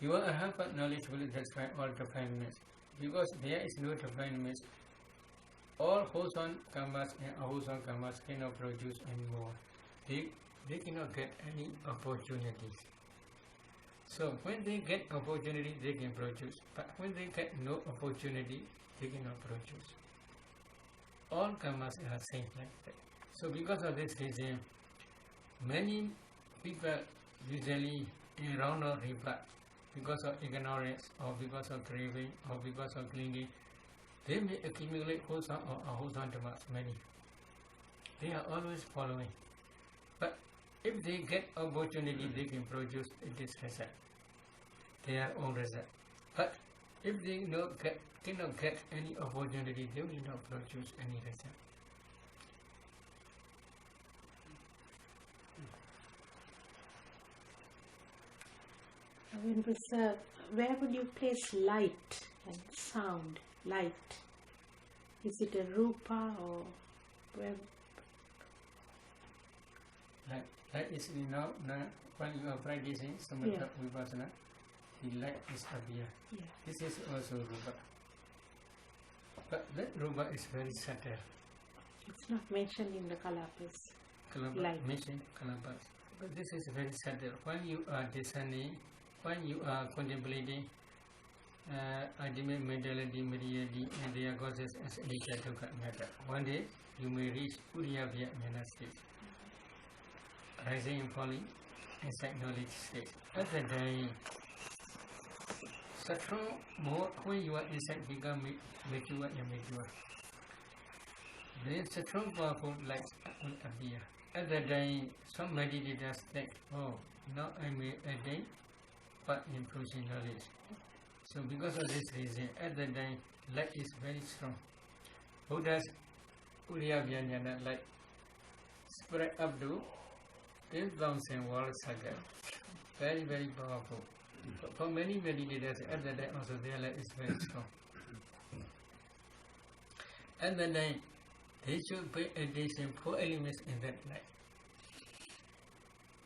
your Arhat knowledge will destroy all defilements, because there is no defilements. All wholesome karmas and unwholesome karmas cannot produce anymore. They cannot get any opportunities. So when they get opportunity, they can produce. But when they get no opportunity, they cannot produce. All karmas are same like that. So because of this reason, many people usually around a river because of ignorance or because of craving or because of clinging, they may accumulate wholesome or unwholesome dhammas, many. They are always following. But if they get opportunity, they can produce this result, their own result. But if they cannot get any opportunity, they will not produce any result. Where would you place light and sound? Light. Is it a rupa or where? Light is now when you are practicing samatha vipassana, the light is appear. Yeah. This is also rupa. But that rupa is very subtle. It's not mentioned in the kalapas. Light. Mentioned kalapas. But this is very subtle. When you are discerning, when you are contemplating ultimate mentality, materiality, and their causes as nature dukkha matter, one day you may reach Uriyavya Jnana stage, rising and falling inside knowledge stage. At the time, strong more when you are inside become mature and mature. Then strong powerful lights will appear. At the time, some meditators think, oh, now I may attain but improving knowledge. So because of this reason, at the time, light is very strong. Buddha's Uriyavya Jnana light spread up to 10,000 world circle. Very, very powerful. For many meditators, at the time also their light is very strong. At the time, they should pay attention 4 elements in that light.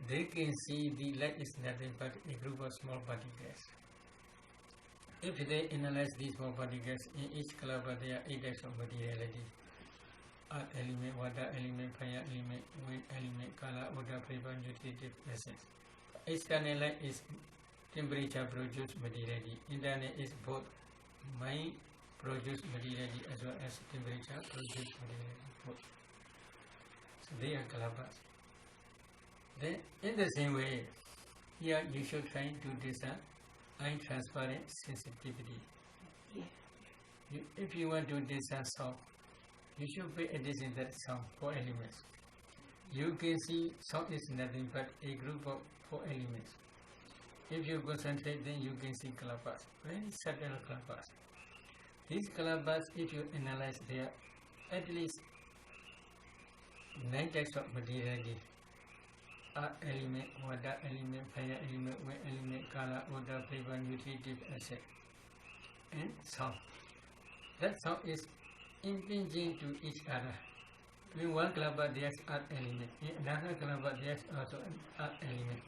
They can see the light is nothing but a group of small particles. If they analyze these small particles, in each kalapa there are 8 types of materiality. Earth element, water element, fire element, wind element, kala, odor, vapor, nutritive essence. External light is temperature produced materiality. Internal is both mind produced materiality as well as temperature produced materiality. Both. So they are kalapas. Then, in the same way, here you should try to discern untransparent sensitivity. Yeah. If you want to discern sound, you should pay attention to that sound, 4 elements. You can see sound is nothing but a group of 4 elements. If you concentrate, then you can see kalapas, very subtle kalapas. These kalapas, if you analyze, there are at least 9 types of materiality. Earth element, water element, fire element, wind element, kala, odor, vapor, nutritive acid, and sound. That sound is impinging to each other. In one kalapa there is earth element, in another kalapa there is also an earth element.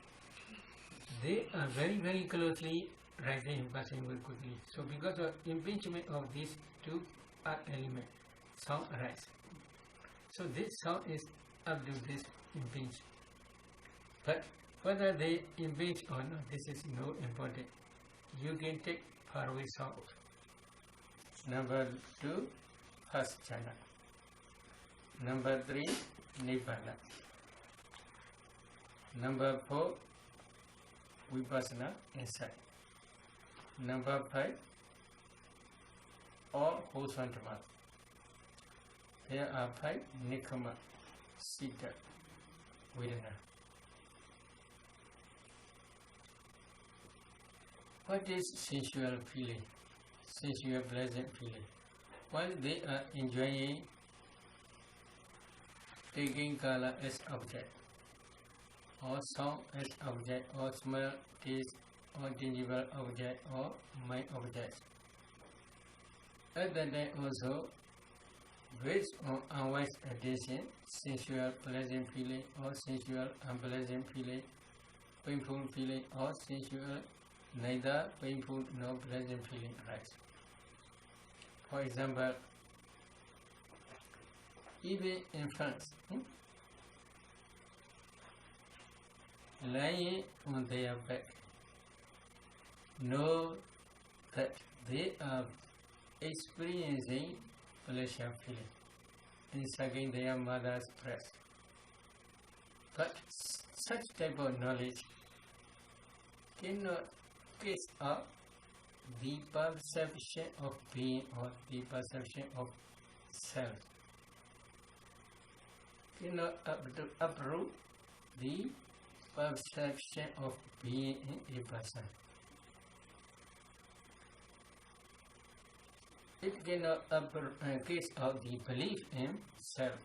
They are very, very closely rising and passing very quickly. So because of impingement of these 2 earth elements, sound arises. So this sound is up to this impinge. But whether they impinge or not, this is no important. You can take faraway sound. Number 2, first jhana. Number 3, nibbana. Number 4, vipassana insight. Number 5, all wholesome dhamma. There are 5 nikama, sita, vedana. What is sensual feeling? Sensual pleasant feeling. While they are enjoying taking kala as object, or sound as object, or smell, taste, or tangible object, or mind object. At that time also, based on unwise attention, sensual pleasant feeling, or sensual unpleasant feeling, painful feeling, or sensual neither painful nor pleasant feeling arise. For example, even infants lying on their back know that they are experiencing pleasure feeling in sucking their mother's breast. But such type of knowledge cannot case out the perception of being or the perception of self. Cannot uproot the perception of being in a person. It cannot case out the belief in self.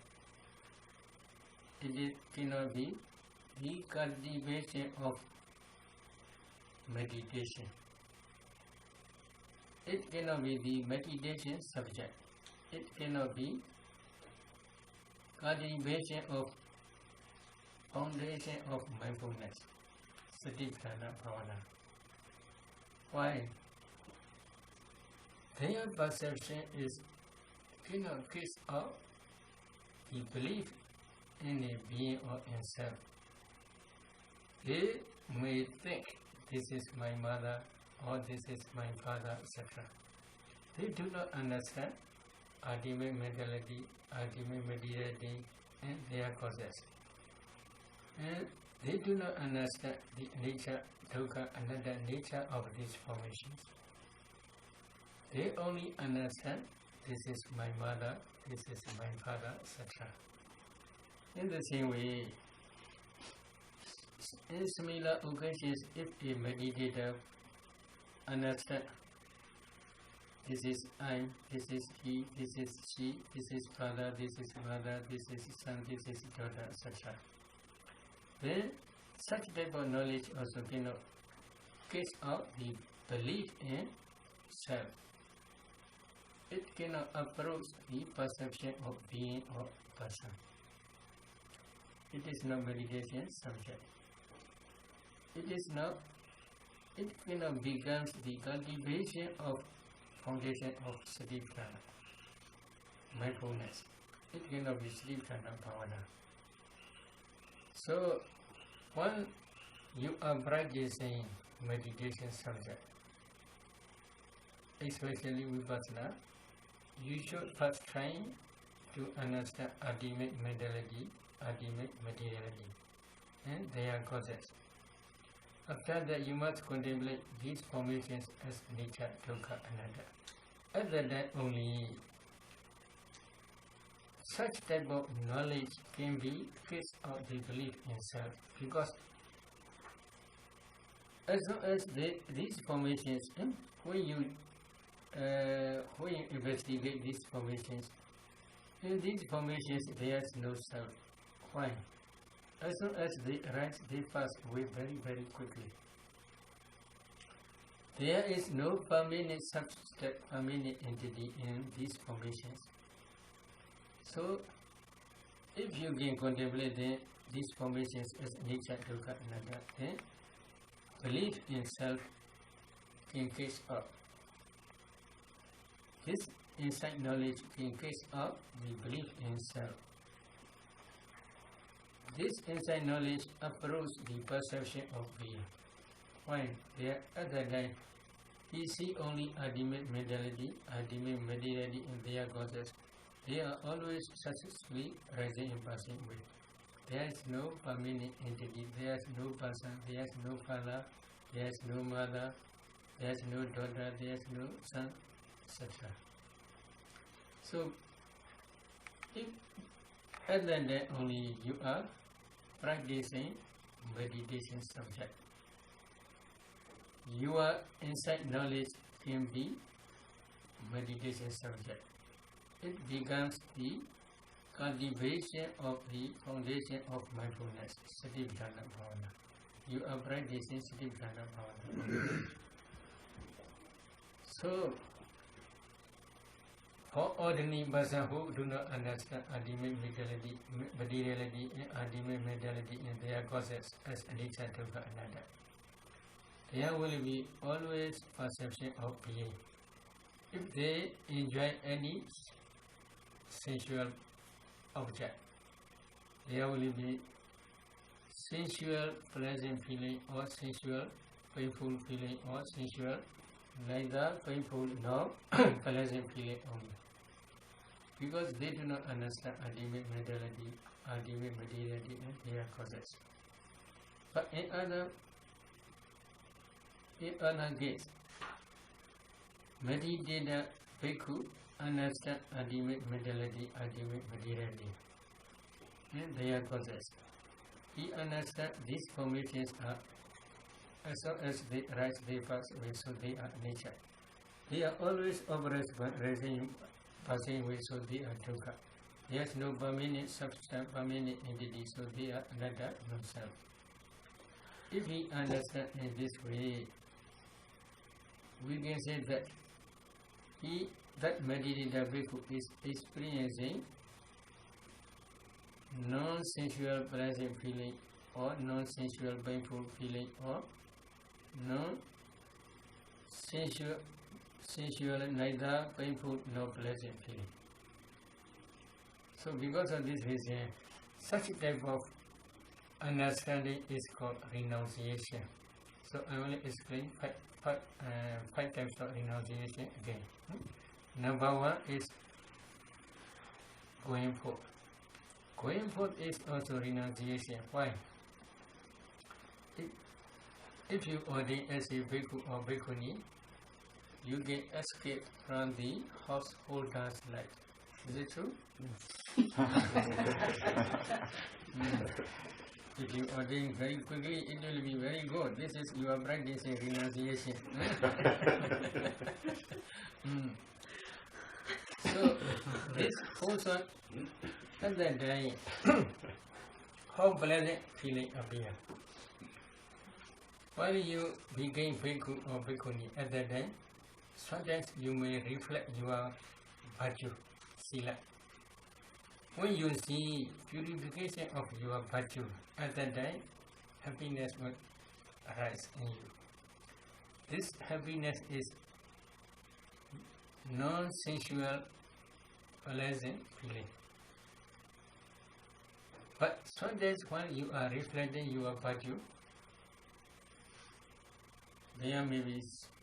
It cannot be the cultivation of meditation. It cannot be the meditation subject. It cannot be cultivation of foundation of mindfulness, Satipatthana Bhavana. Why? Their perception is cannot case out the belief in a being or in self. They may think this is my mother or this is my father, etc. They do not understand ultimate mentality, ultimate materiality, and their causes. And they do not understand the nature, dukkha, anatta nature of these formations. They only understand this is my mother, this is my father, etc. In the same way, in similar occasions, if a meditator understands this is I, this is he, this is she, this is father, this is mother, this is son, this is daughter, etc. Then such type of knowledge also cannot case out the belief in self. It cannot approach the perception of being or person. It is not meditation subject. It cannot become the cultivation of foundation of Satipatthana, mindfulness. It cannot be Satipatthana Bhavana. So, when you are practicing meditation subject, especially Vipassana, you should first try to understand ultimate mentality, ultimate materiality, and their causes. After that, you must contemplate these formations as nature, dukkha, anatta. At that time only, such type of knowledge can be case out the belief in self, because as long as these formations, when you investigate these formations, in these formations there is no self. Why? As long as they arise, they pass away very, very quickly. There is no permanent substance, permanent entity in these formations. So, if you can contemplate these formations as nature, dukkha, anatta, then belief in self can case up. This insight knowledge can case up the belief in self. This insight knowledge approaches the perception of being. When there at that time, we see only ultimate mentality, ultimate materiality in their causes. They are always successfully rising and passing away. There is no permanent entity, there is no person, there is no father, there is no mother, there is no daughter, there is no son, etc. So, if at that time only you are practicing meditation subject, your insight knowledge can be meditation subject. It becomes the cultivation of the foundation of mindfulness, Satipatthana Bhavana. You are practicing Satipatthana Bhavana. So, for ordinary person who do not understand ultimate materiality and ultimate mentality in their causes as anicca, dukkha, anatta, there will be always perception of being. If they enjoy any sensual object, there will be sensual pleasant feeling or sensual painful feeling or sensual neither painful nor pleasant feeling only. Because they do not understand ultimate mentality, ultimate materiality and their causes. But in other In other case, meditator bhikkhu understand ultimate mentality, ultimate materiality, and their causes. He understands these formations are, as long as they rise, they pass away, so they are nature. They are always oppressed by rising, passing away, so they are dukkha. There is no permanent substance, permanent entity, so they are anatta, non-self. If he understands in this way, we can say that that meditator bhikkhu is experiencing non-sensual pleasant feeling or non-sensual painful feeling or non-sensual neither painful nor pleasant feeling. So because of this reason, such type of understanding is called renunciation. So I will explain five types of renunciation again. Number one is going forth. Going forth is also renunciation. Why? If you ordain as a bhikkhu or bhikkhuni, you get escape from the householder's life. Is it true? If you ordain very quickly, it will be very good. This is your practicing renunciation. So this person at that time, how pleasant feeling appear. While you became bhikkhu or bhikkhuni at that time, sometimes you may reflect your virtue, sila. When you see purification of your virtue, at that time, happiness will arise in you. This happiness is non-sensual, pleasant feeling. But sometimes when you are reflecting your virtue, there may be,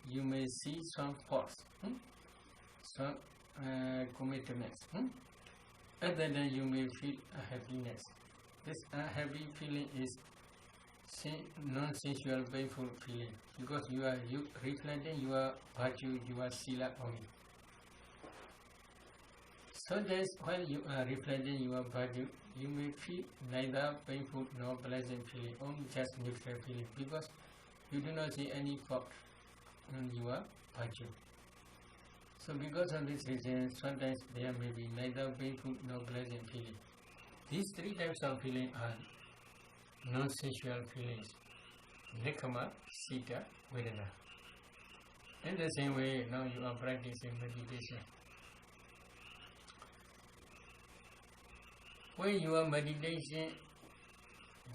you may see some faults, some commitments. And then you may feel a happiness. This unhappy feeling is non-sensual, painful feeling because you are reflecting your virtue, your sila only. Sometimes while you are reflecting your virtue, you may feel neither painful nor pleasant feeling, only just neutral feeling because you do not see any fault in your virtue. So because of this reason, sometimes there may be neither painful nor pleasant feeling. These three types of feeling are non-sensual feelings: Nikama, Sita, Vedana. In the same way, now you are practicing meditation. When your meditation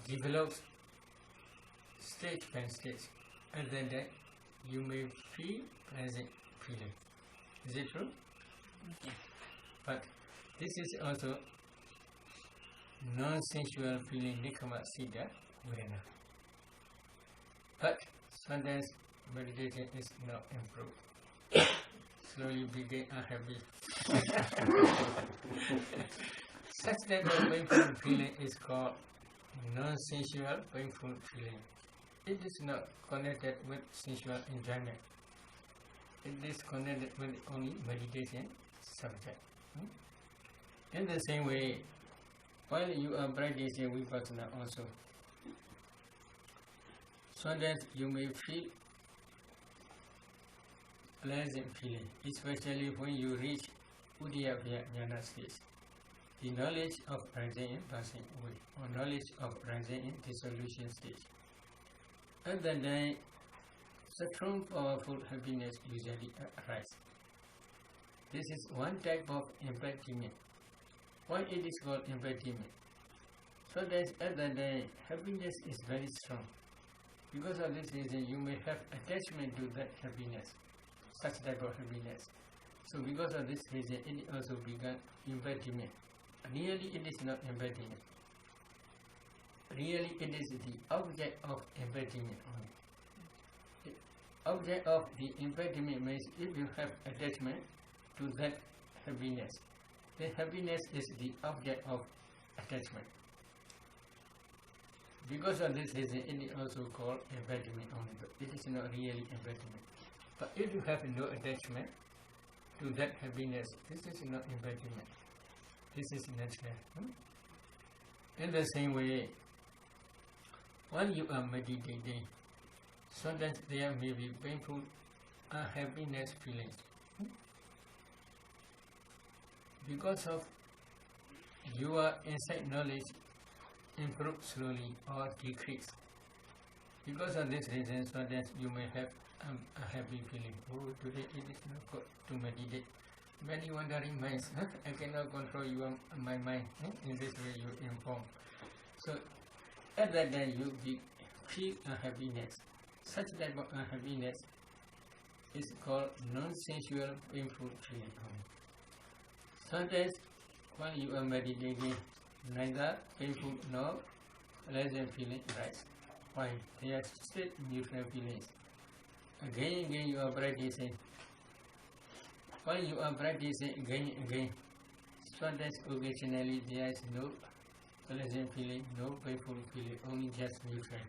develops stage by stage, and then you may feel pleasant feeling. Is it true? But this is also non-sensual feeling, Nikama, Sita, Vedana. But sometimes meditation is not improved. Slowly begin unhappy. Such type of painful feeling is called non-sensual painful feeling. It is not connected with sensual enjoyment. It is connected with only meditation subject. In the same way, while you are practicing vipassana also, sometimes you may feel pleasant feeling, especially when you reach Udiyabhya Jnana stage, the knowledge of rising and passing away, or knowledge of rising and dissolution stage. At that time, strong, powerful happiness usually arises. This is one type of embodiment. Why it is called embodiment? So that at that time, happiness is very strong. Because of this reason, you may have attachment to that happiness, such type of happiness. So because of this reason, it also becomes embodiment. Really, it is not embodiment. Really, it is the object of embodiment only. The object of the embodiment means if you have attachment to that happiness, then happiness is the object of attachment. Because of this reason, it is also called embodiment only, but it is not really embodiment. But if you have no attachment to that happiness, this is not embodiment. This is natural. In the same way, when you are meditating, sometimes there may be painful unhappiness feelings. Because of your insight knowledge improve slowly or decrease. Because of this reason, sometimes you may have a happy feeling. Oh, today it is not good to meditate. Many wandering minds, I cannot control my mind. In this way you inform. So at that time you feel unhappiness. Such type of unhappiness is called non-sensual painful feeling. Sometimes when you are meditating, neither painful nor pleasant feeling rise. Why? They are straight neutral feelings. Again and again you are practicing. When you are practicing again and again, sometimes occasionally there is no pleasant feeling, no painful feeling, only just neutral.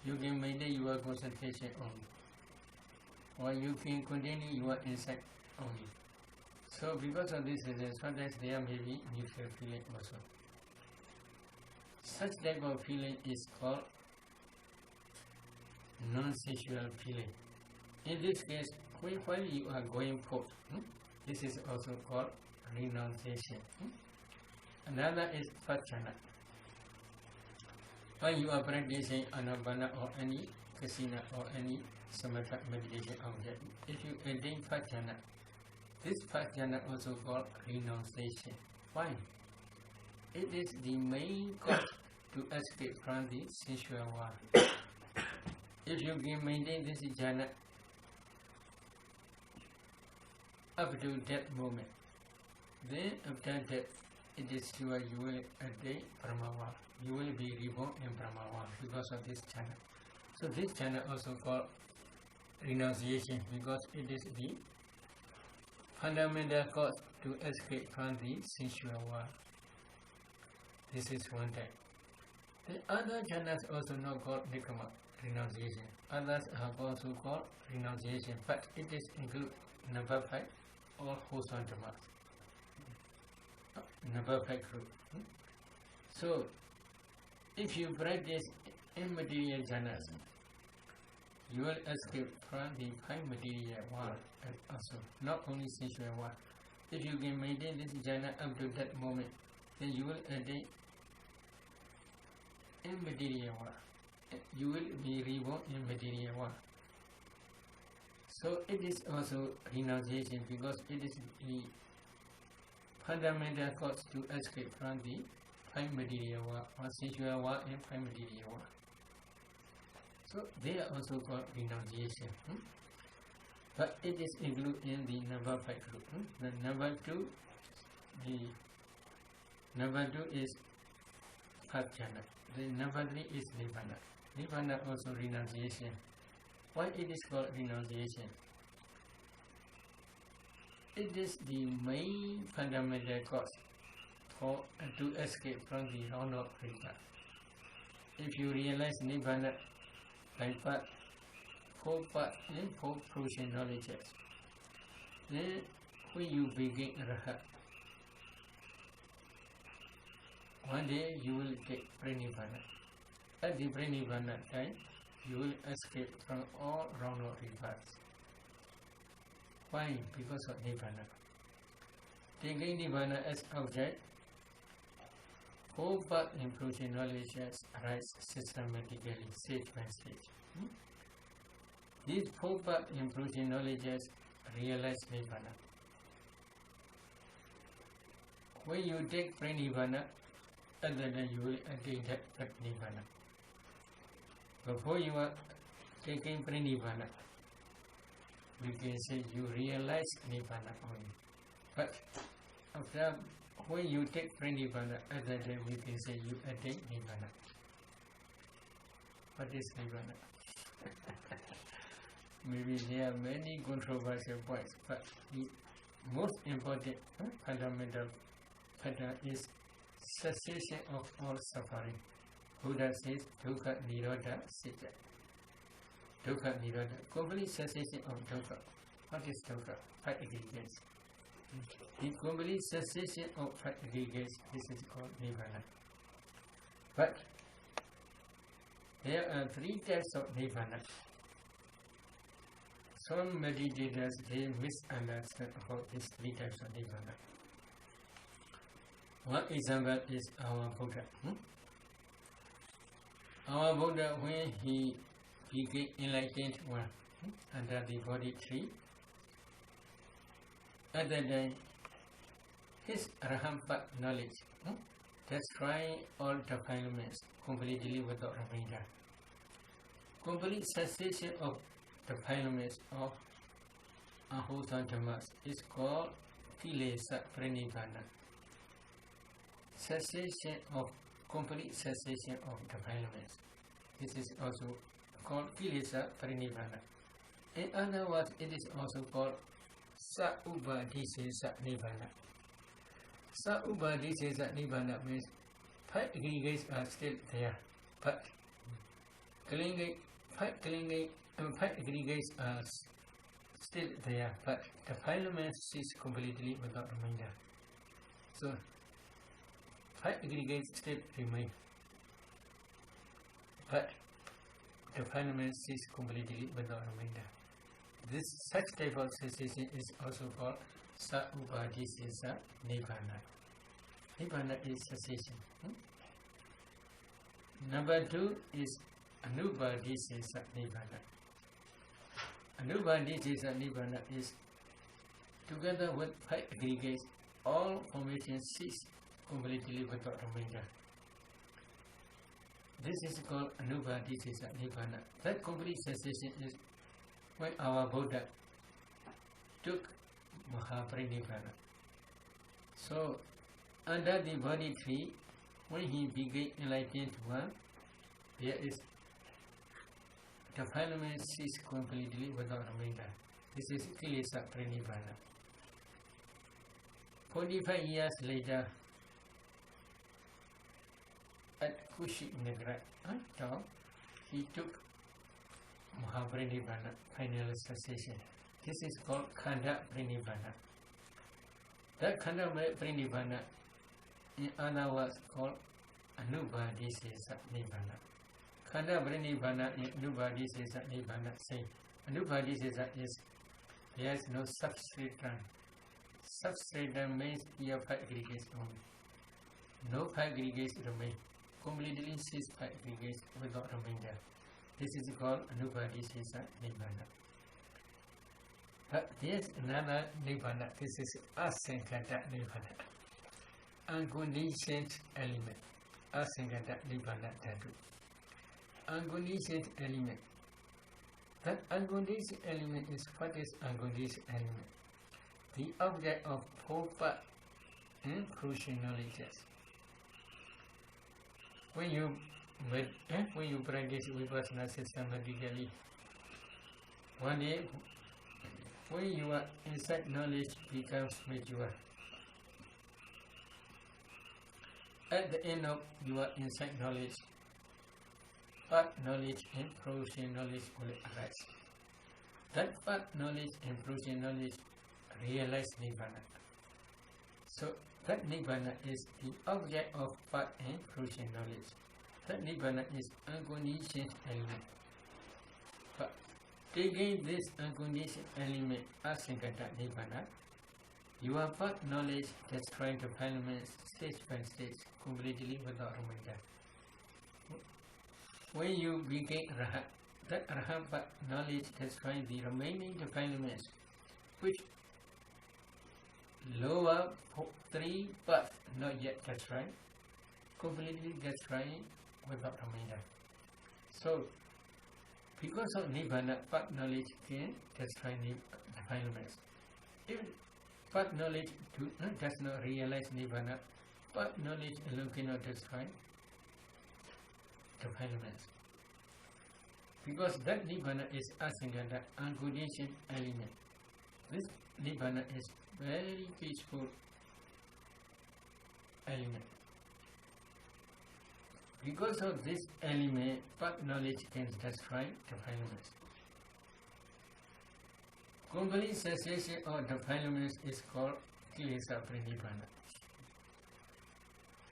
You can maintain your concentration only. Or you can continue your insight only. So because of this reason, sometimes there may be neutral feeling also. Such type of feeling is called non-sensual feeling. In this case, when you are going forth, this is also called renunciation. Another is Vedana. When you are practicing Anapana or any Acinna or any Samatha meditation object, if you attain Vedana, this Vedana also called renunciation. Why? It is the main cause to escape from the sensual world. If you can maintain this jhana up to that moment, then after that it is sure you will attain Brahmavar. You will be reborn in Brahmavar because of this jhana. So this jhana also called renunciation because it is the fundamental cause to escape from the sensual world. This is one type. The other jhanas also not called nikama, renunciation. Others are also called renunciation, but it is include number 5 or wholesome dhammas. Number 5 group. So, if you practice immaterial jhanas, you will escape from the 5 material world and also not only sensual world. If you can maintain this jhana up to that moment, then you will attain immaterial world. You will be reborn in material world. So it is also renunciation because it is the fundamental cause to escape from the 5 material world or sensual world and 5 material world. So they are also called renunciation. But it is included in the number 5 group. The number 2 is Vedana. The number 3 is Nibbana. Nibbana also renunciation. Why it is called renunciation? It is the main fundamental cause to escape from the round of rebirth. If you realize Nibbana by 4 fruition knowledges, then when you begin Rahat, one day you will take Pranibhana. At the Pranibhana time, you will escape from all round of rebirths. Why? Because of Nibbana. Taking Nibbana as object, 4 path and fruition knowledges arise systematically, stage by stage. These 4 path and fruition knowledges realize Nibbana. When you take Pranibhana, at that time you will attain that Nibbana. Before you are taking Pranibhana, we can say you realize Nibbana only. But after when you take Pranibhana, at that time we can say you attain Nibbana. What is Nibbana? Maybe there are many controversial points, but the most important fundamental factor is cessation of all suffering. Buddha says dukkha nirodha sita. Dukkha nirodha, complete cessation of dukkha. What is dukkha? Five aggregates. The complete cessation of five aggregates, this is called nibbana. But there are three types of nibbana. Some meditators, they misunderstand about these three types of nibbana. One example is our Buddha. Our Buddha, when he became enlightened one under the body tree, at that time, his Rahampa knowledge destroying all defilements completely without remainder. Complete cessation of defilements of unwholesome dhammas is called kilesa pranibbana. Cessation of complete cessation of defilements. This is also called kilesa pranibbana. In other words, it is also called sa-ubadisesa nibbana. Sa-ubadisesa nibbana means five aggregates are still there, but five aggregates are still there, but defilements cease completely without remainder. So five aggregates still remain, but defilements cease completely without remainder. This such type of cessation is also called sa-ubadisesa nibbana. Nibbana is cessation. Number two is anubadisesa nibbana. Anubadisesa nibbana is together with five aggregates, all formations cease completely without remainder. This is called anubadisesa nibbana. That complete cessation is when our Buddha took Mahaparinibbana. So, under the body tree, when he became enlightened one, there is defilement cease completely without remainder. This is kilesa pranibbana. 45 years later, at Kushinagra, he took Mahaparinibbana, final cessation. This is called Khanda Parinibbana. That Khanda Parinibbana, in other words, called Anubadisesa Nibbana. Khanda Parinibbana in Anubadisesa Nibbana say Anubadisesa is there is no substratum. Substratum means here five aggregates only. No five aggregates remain. Completely cease five aggregates without remainder. This is called anubadisesa nibbana. But there is another nibbana. This is asankata nibbana. Unconditioned element. Asankata nibbana dhatu. Unconditioned element. That unconditioned element is what is unconditioned element? The object of four-part and crucial knowledges. When you practice vipassana systematically, one day when your insight knowledge becomes mature, at the end of your insight knowledge, part knowledge and crucial knowledge will arise. That part knowledge and crucial knowledge realize nibbana. So that nibbana is the object of part and crucial knowledge. That nibbana is unconditioned element. But taking this unconditioned element as sankata nibbana, your part knowledge destroying the defilements stage by stage, completely without remainder. When you became rahat, that rahat part knowledge destroying the remaining defilements, which lower three parts not yet destroyed, completely destroying without remainder. So, because of nibbana, part knowledge can destroy defilements. If part knowledge does not realize nibbana, part knowledge alone cannot destroy defilements. Because that nibbana is asankata, unconditioned element. This nibbana is very peaceful element. Because of this element, but knowledge can destroy defilements. Complete cessation of defilements is called kilesa pranidhana.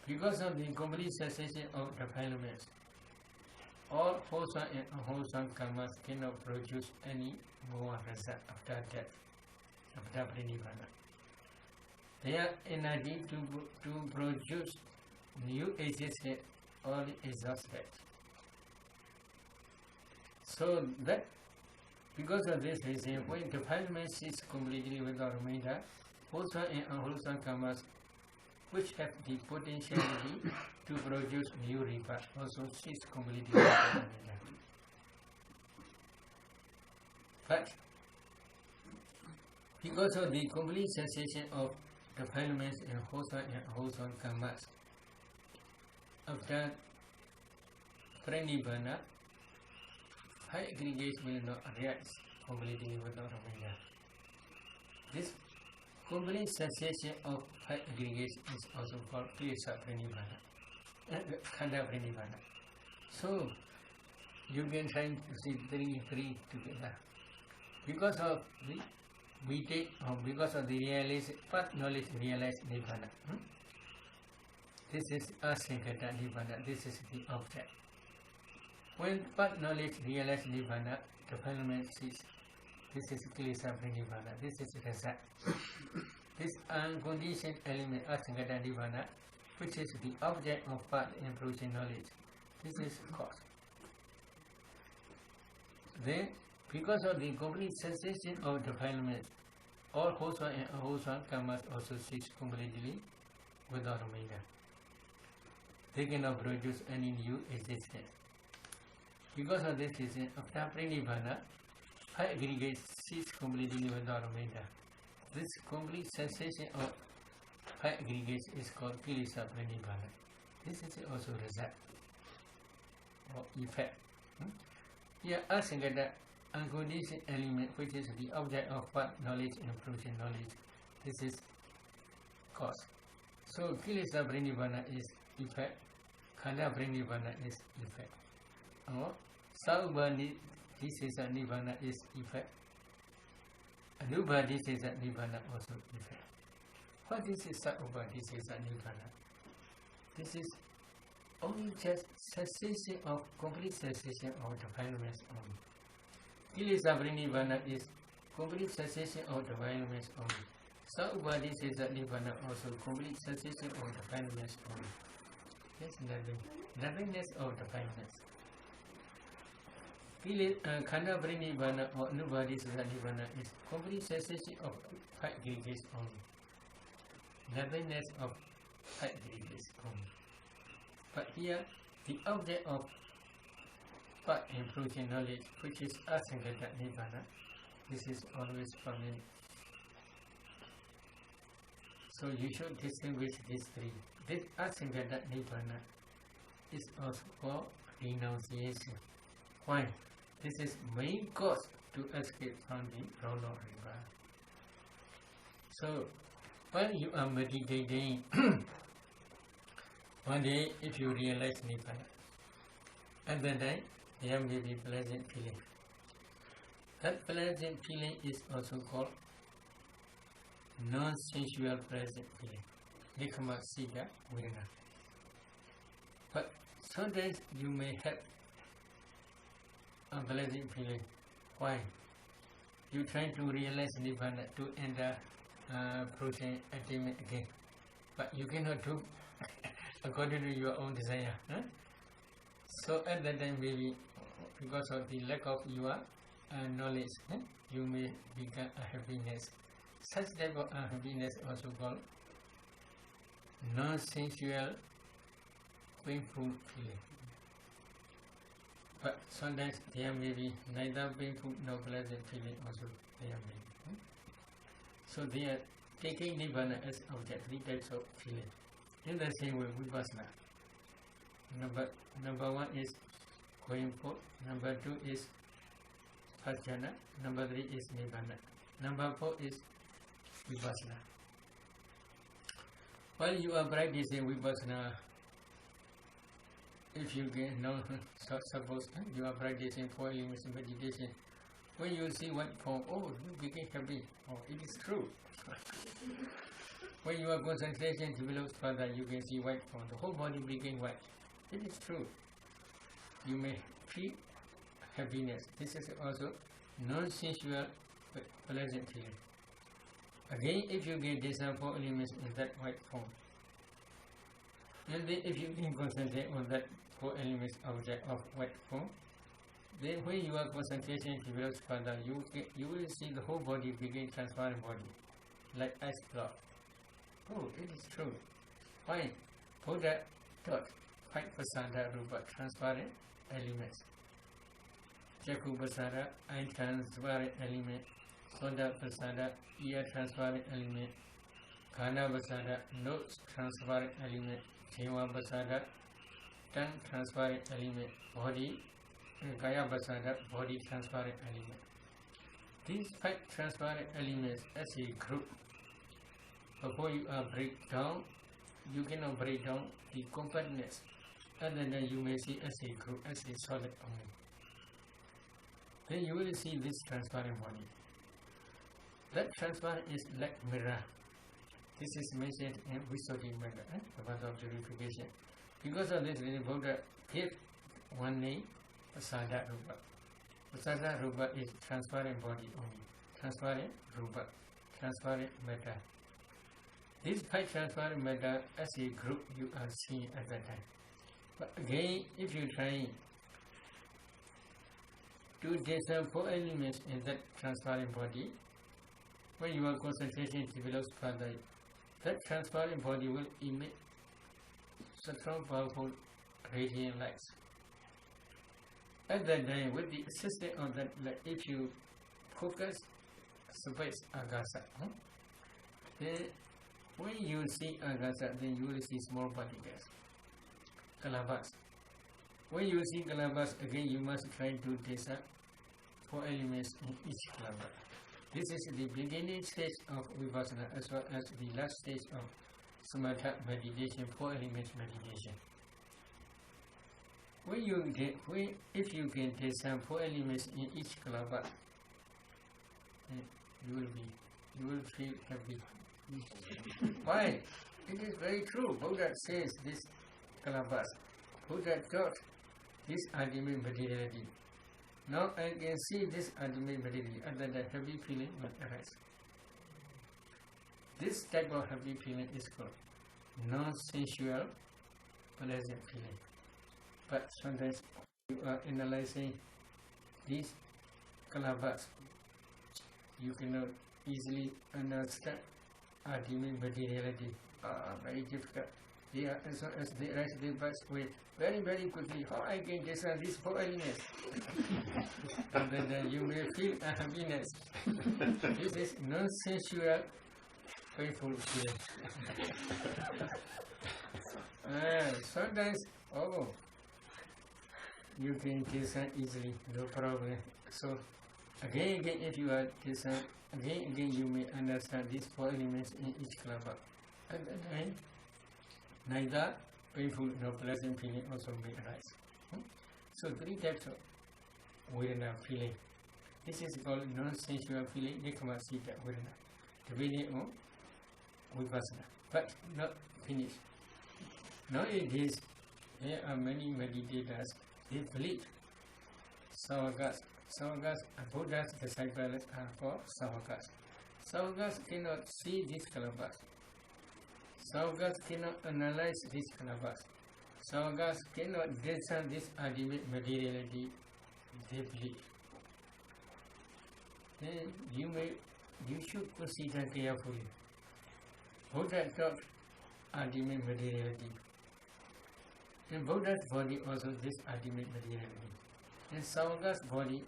Because of the complete cessation of defilements, all wholesome and unwholesome karmas cannot produce any more result after death, after pranidhana. Their energy to produce new existence all exhausted. So that because of this reason, when defilement is completely without remainder, wholesome and unwholesome karmas which have the potentiality to produce new rebirth also cease completely without remainder. But because of the complete cessation of defilements and wholesome and unwholesome karmas, after pranidhana, high aggregates will not arise completely without remainder. This complete cessation of high aggregates is also called kilesa pranidhana, khanda pranidhana. So you can try to see three together. Because of the meditate, or because of the realization, first knowledge realized nibbana. This is Acinna nibbana. This is the object. When part knowledge realizes nibbana, defilement ceases. This is kilesa pranidhana. This is result. This unconditioned element, Acinna nibbana, which is the object of part and approaching knowledge. This is cause. Then, because of the complete cessation of defilement, all wholesome and unwholesome karmas also cease completely without remainder. They cannot produce any new existence. Because of this reason, after pranidhana, high aggregates cease completely without remainder. This complete cessation of high aggregates is called kilesa pranidhana. This is also result or effect. Here, Acinna, unconditioned element, which is the object of part knowledge and approaching knowledge. This is cause. So kilesa pranidhana is effect, khanda pranidhana is effect. Or Saubhadisesa nibbana is effect. Anubhadisesa nibbana also effect. What is Saubhadisesa nibbana? This is only just cessation of complete cessation of defilements only. Kilesa pranidhana is complete cessation of defilements only. Saubhadisesa nibbana also complete cessation of defilements only. Yes, nothingness of defilements. Khanda pranidhana or anubhadisesa nibbana is complete cessation of high aggregates only. Nothingness of high aggregates only. But here, the object of part and approaching knowledge, which is Acinna nibbana, this is always permanent. So you should distinguish these three. This Acinna nibbana is also for renunciation. Why? This is main cause to escape from the round of rebirth. So when you are meditating, one day if you realize nibbana, at that time there may be pleasant feeling. That pleasant feeling is also called non-sensual pleasant feeling. Nikama Sika Vedana. But sometimes you may have unpleasant feeling. Why? You try to realize nibbana to enter approaching attainment again, but you cannot do according to your own desire. So at that time, maybe because of the lack of your knowledge, you may become a happiness. Such type of happiness also called non-sensual painful feeling. But sometimes there may be neither painful nor pleasant feeling also there may be. So they are taking nibbana as object, three types of feeling. In the same way, vipassana. Number one is going forth, number two is jhana, number three is nibbana, number four is vipassana. While you are practicing vipassana, if you get no, suppose you are practicing 4 elements meditation, when you see white form, oh, you begin happy. Oh, it is true. When your concentration develops further, you can see white form. The whole body begin white. It is true. You may feel happiness. This is also non-sensual pleasant feeling. Again, if you get these 4 elements in that white form, and then if you can concentrate on that 4 elements object of white form, then when your concentration develops further, you will see the whole body begin transparent body, like ice block. Oh, it is true. Fine. Buddha taught 5 pasada rupa, transparent elements. Jaku pasada, eye transparent element. Soda pasada, ear transparent element. Kana pasada, nose transparent element. Jiva pasada, tongue transparent element. Body, Kaya pasada, body transparent element. These 5 transparent elements as a group. Before you break down, you cannot break down the compactness, and then you may see as a group, as a solid only. Then you will see this transparent body. That transparent is like mirror. This is mentioned in Visuddhimagga, the path of purification. Because of this, the Buddha gave one name, Pasada Rupa. Pasada Rupa is transparent body only. Transparent Rupa, transparent matter. These 5 transparent matter as a group you are seeing at that time. But again, if you try to dissolve 4 elements in that transparent body, when your concentration develops further, that transparent body will emit strong, powerful radiant lights. At that time, with the assistance of that light, if you focus space agasa, then when you see agasa, then you will see small particles, kalabas. When you see kalabas, again you must try to dissolve 4 elements in each kalabas. This is the beginning stage of vipassana as well as the last stage of samatha meditation, 4 elements meditation. If you can dissolve 4 elements in each kalabas, you will feel happy. Why? It is very true. Buddha says this kalabas. Buddha taught this ultimate materiality. Now I can see this ultimate materiality, and then the happy feeling will arise. This type of happy feeling is called non-sensual pleasant feeling. But sometimes you are analyzing these kalabas, you cannot easily understand ultimate materiality. Very difficult. They are, as long as they rise the bus way very, very quickly. How I can discern these 4 elements? And then you may feel a happiness. This is non-sensual, painful feeling. Sometimes, you can discern easily, no problem. So, again, if you are discern, again, you may understand these 4 elements in each kalabas. And then, neither painful nor pleasant feeling also may arise. So 3 types of Vedana feeling. This is called non-sensual feeling, Nikama Sita Vedana, depending on vipassana. But not finished. Nowadays, there are many meditators, they believe Savakas. Savakas, Buddha's disciples are for Savakas. Savakas cannot see these kalabas. Savakas cannot analyze these kalabas. Savakas cannot discern this ultimate materiality they believe. Then you should consider carefully. Buddha taught ultimate materiality. In Buddha's body also this ultimate materiality. In Savakas body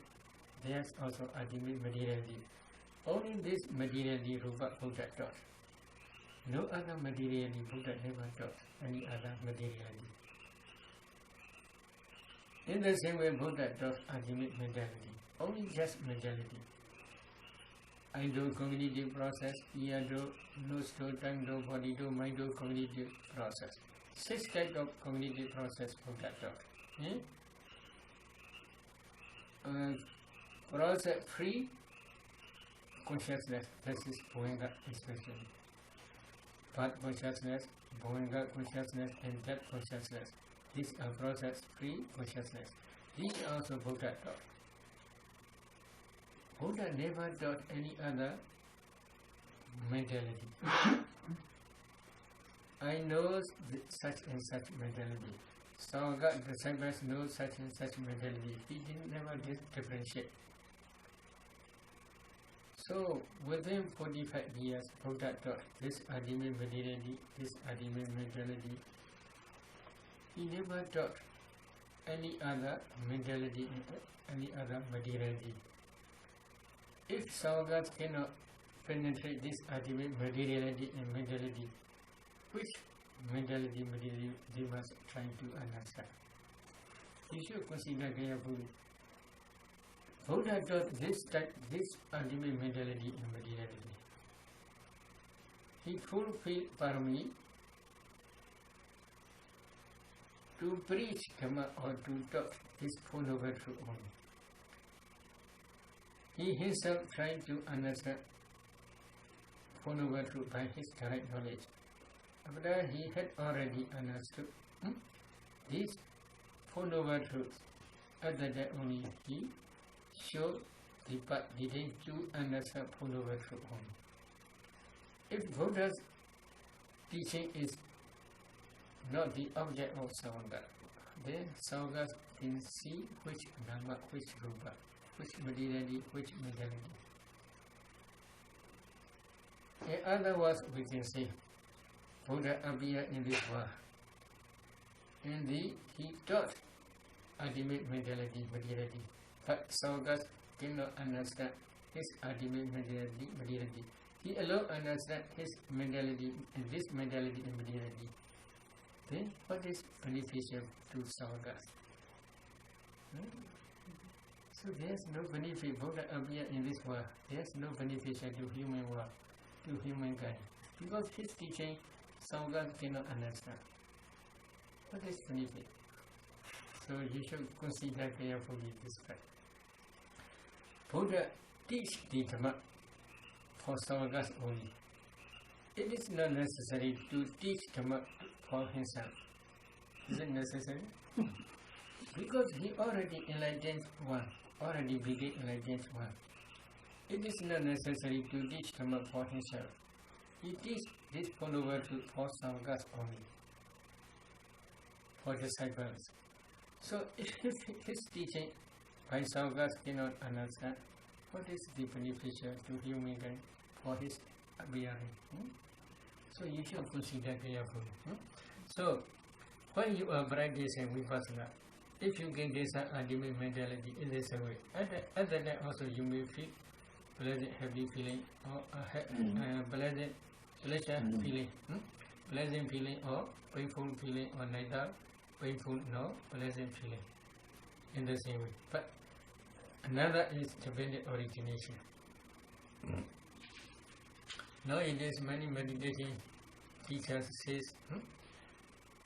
there's also ultimate materiality. Only this materiality Rupa Buddha taught. No other materiality Buddha never taught any other materiality. In the same way Buddha taught ultimate mentality, only just mentality. I do cognitive process, ear do, nose do, tongue do, body do, mind do, cognitive process. 6 types of cognitive process Buddha taught. Process free consciousness, this is Goenga especially. Part consciousness, Goenga consciousness, and depth consciousness. These are process free consciousness. These are also Buddha taught. Buddha never taught any other mentality. I know such and such mentality. Sangha disciples know such and such mentality. He didn't never differentiate. So within 45 years, Buddha taught this ultimate mentality, this ultimate mentality. He never taught any other mentality, any other materiality. If Sangha cannot penetrate this ultimate materiality and mentality, which mentality they must try to understand? You should consider carefully. Buddha taught this ultimate mentality and materiality. He fulfilled parami to preach Dhamma or to talk this Four Noble Truth only. He himself tried to understand Four Noble Truth by his direct knowledge. After he had already understood these Four Noble Truths, after that only he showed the path leading to understand Four Noble Truth only. If Buddha's teaching is not the object of Sangha, then Sangha can see which Nama, which Rupa, which materiality, which mentality. In other words, we can say, Buddha appeared in this world, and he taught ultimate mentality, materiality, but Sangha cannot understand his ultimate mentality. He alone understands his mentality, and this mentality and materiality. Then what is beneficial to Sangha? So there's no benefit. Buddha appeared in this world. There's no beneficial to human world, to humankind, because his teaching Sangha cannot understand. What is benefit? So you should consider carefully this fact. Buddha teach the Dhamma for Sangha only. It is not necessary to teach Dhamma for himself. Is it necessary? Because he already enlightened one, already became enlightened one. It is not necessary to teach Dhamma for himself. He teaches this Four Noble Truth for Sangha only, for disciples. So if his teaching by Sangha cannot understand, what is the beneficial to humankind for his appearing? So you should consider carefully. So when you are practicing vipassana, if you can get some ultimate mentality in this way, at that also you may feel pleasant, happy feeling, or pleasant, pleasure feeling, pleasant feeling, or painful feeling, or neither painful nor pleasant feeling. In the same way, but another is dependent origination. Nowadays, many meditation teachers says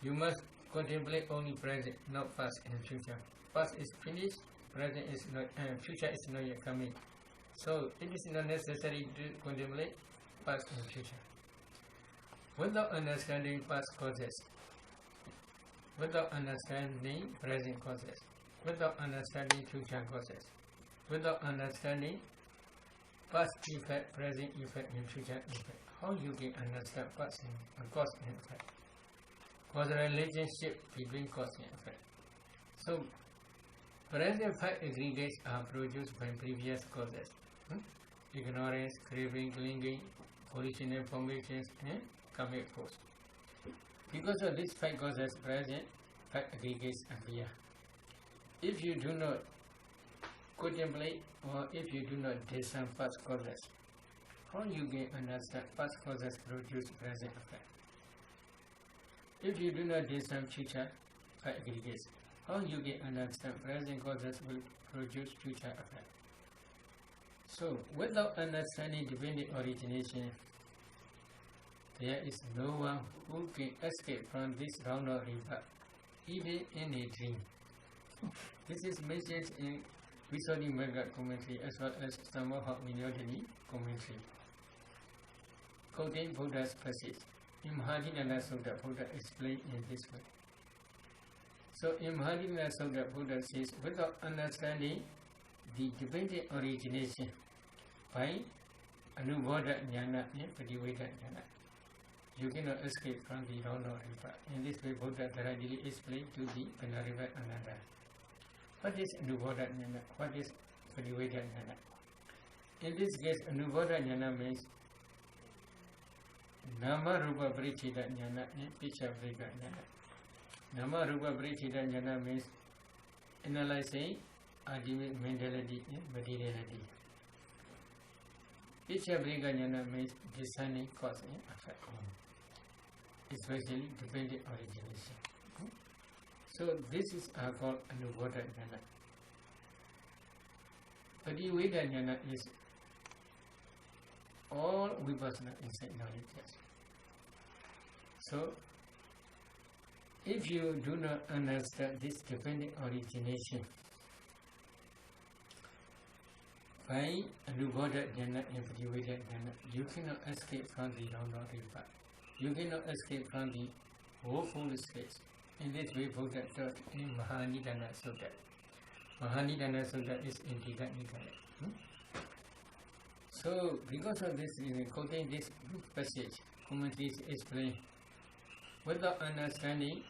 you must contemplate only present, not past and future. Past is finished, present is not, future is not yet coming. So it is not necessary to contemplate past and future. Without understanding past causes, without understanding present causes, without understanding future causes, without understanding past effect, present effect, and future effect, how you can understand past and cause and effect? Causal relationship between cause and effect. So, present fact aggregates are produced by previous causes. Ignorance, craving, clinging, original formations, and karmic force. Because of these five causes, present fact aggregates appear. If you do not contemplate, or if you do not discern past causes, how you can understand past causes produce present effect? If you do not discern future fact aggregates, how you can understand present causes will produce future effect? So, without understanding dependent origination, there is no one who can escape from this round of rebirth, even in a dream. This is mentioned in Visuddhimagga commentary as well as Samaha Vinyodhini commentary. Quoting Buddha's passage, in Mahadinana Sutta, Buddha explained in this way. So in Mahadinana Sutta, Buddha says, without understanding the dependent origination by Anubodha Jnana and Padiveda Jnana, you cannot escape from the round of rebirth. In this way, Buddha thoroughly explained to the Venerable Ananda. What is Anubodha Jnana? What is Padiveda Jnana? In this case, Anubodha Jnana means Nama Rupa Parichita Jnana and Pichavrika Jnana. Nama Rupa Parichita Jnana means analyzing ultimate mentality and materiality. Pichavrika Jnana means discerning cause and effect, especially dependent origination. So this is called Anubodha Jnana. Padiveda Jnana is all vipassana insight knowledge. So, if you do not understand this dependent origination by Anubodha Jnana and Padiveda Jnana, you cannot escape from the round of rebirth. You cannot escape from the woeful state. In this way, Buddha taught in Mahanidana Sutta. Mahanidana Sutta is in Tika Nikaya. So, because of this, quoting this passage, commentaries explain, without understanding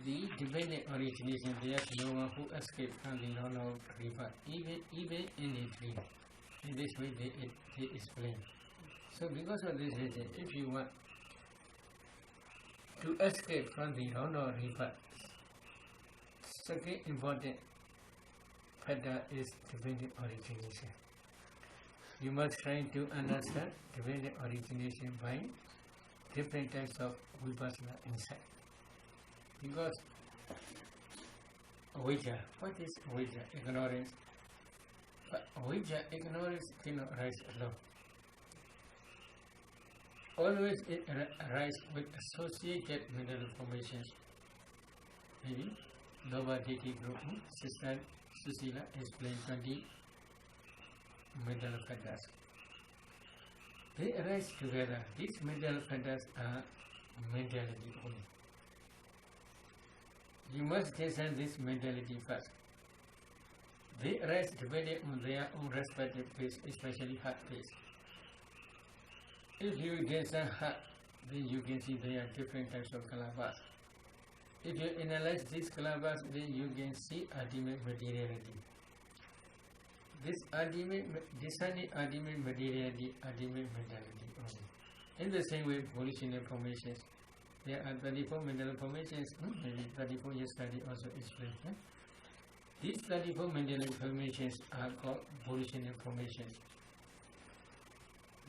the dependent origination, there is no one who escapes from the round of rebirth, even in a dream. In this way, they explain. So, because of this reason, if you want to escape from the round of rebirth, second important factor is dependent origination. You must try to understand dependent origination by different types of vipassana insight. Because avijja, what is avijja? Ignorance. But avijja, ignorance cannot arise alone. Always it arises with associated mental formations. Maybe Lower Diti group, Sister Susila explained 20 mental factors. They arise together. These mental factors are mentality only. You must discern this mentality first. They arise depending on their own respective pace, especially heart pace. If you discern heart, then you can see there are different types of kalabas. If you analyze these kalabas, then you can see ultimate materiality. This discerning ultimate materiality, ultimate mentality only. In the same way, volitional formations. There are 34 mental formations, maybe 34 yesterday also explained. These 34 mental formations are called volitional formations.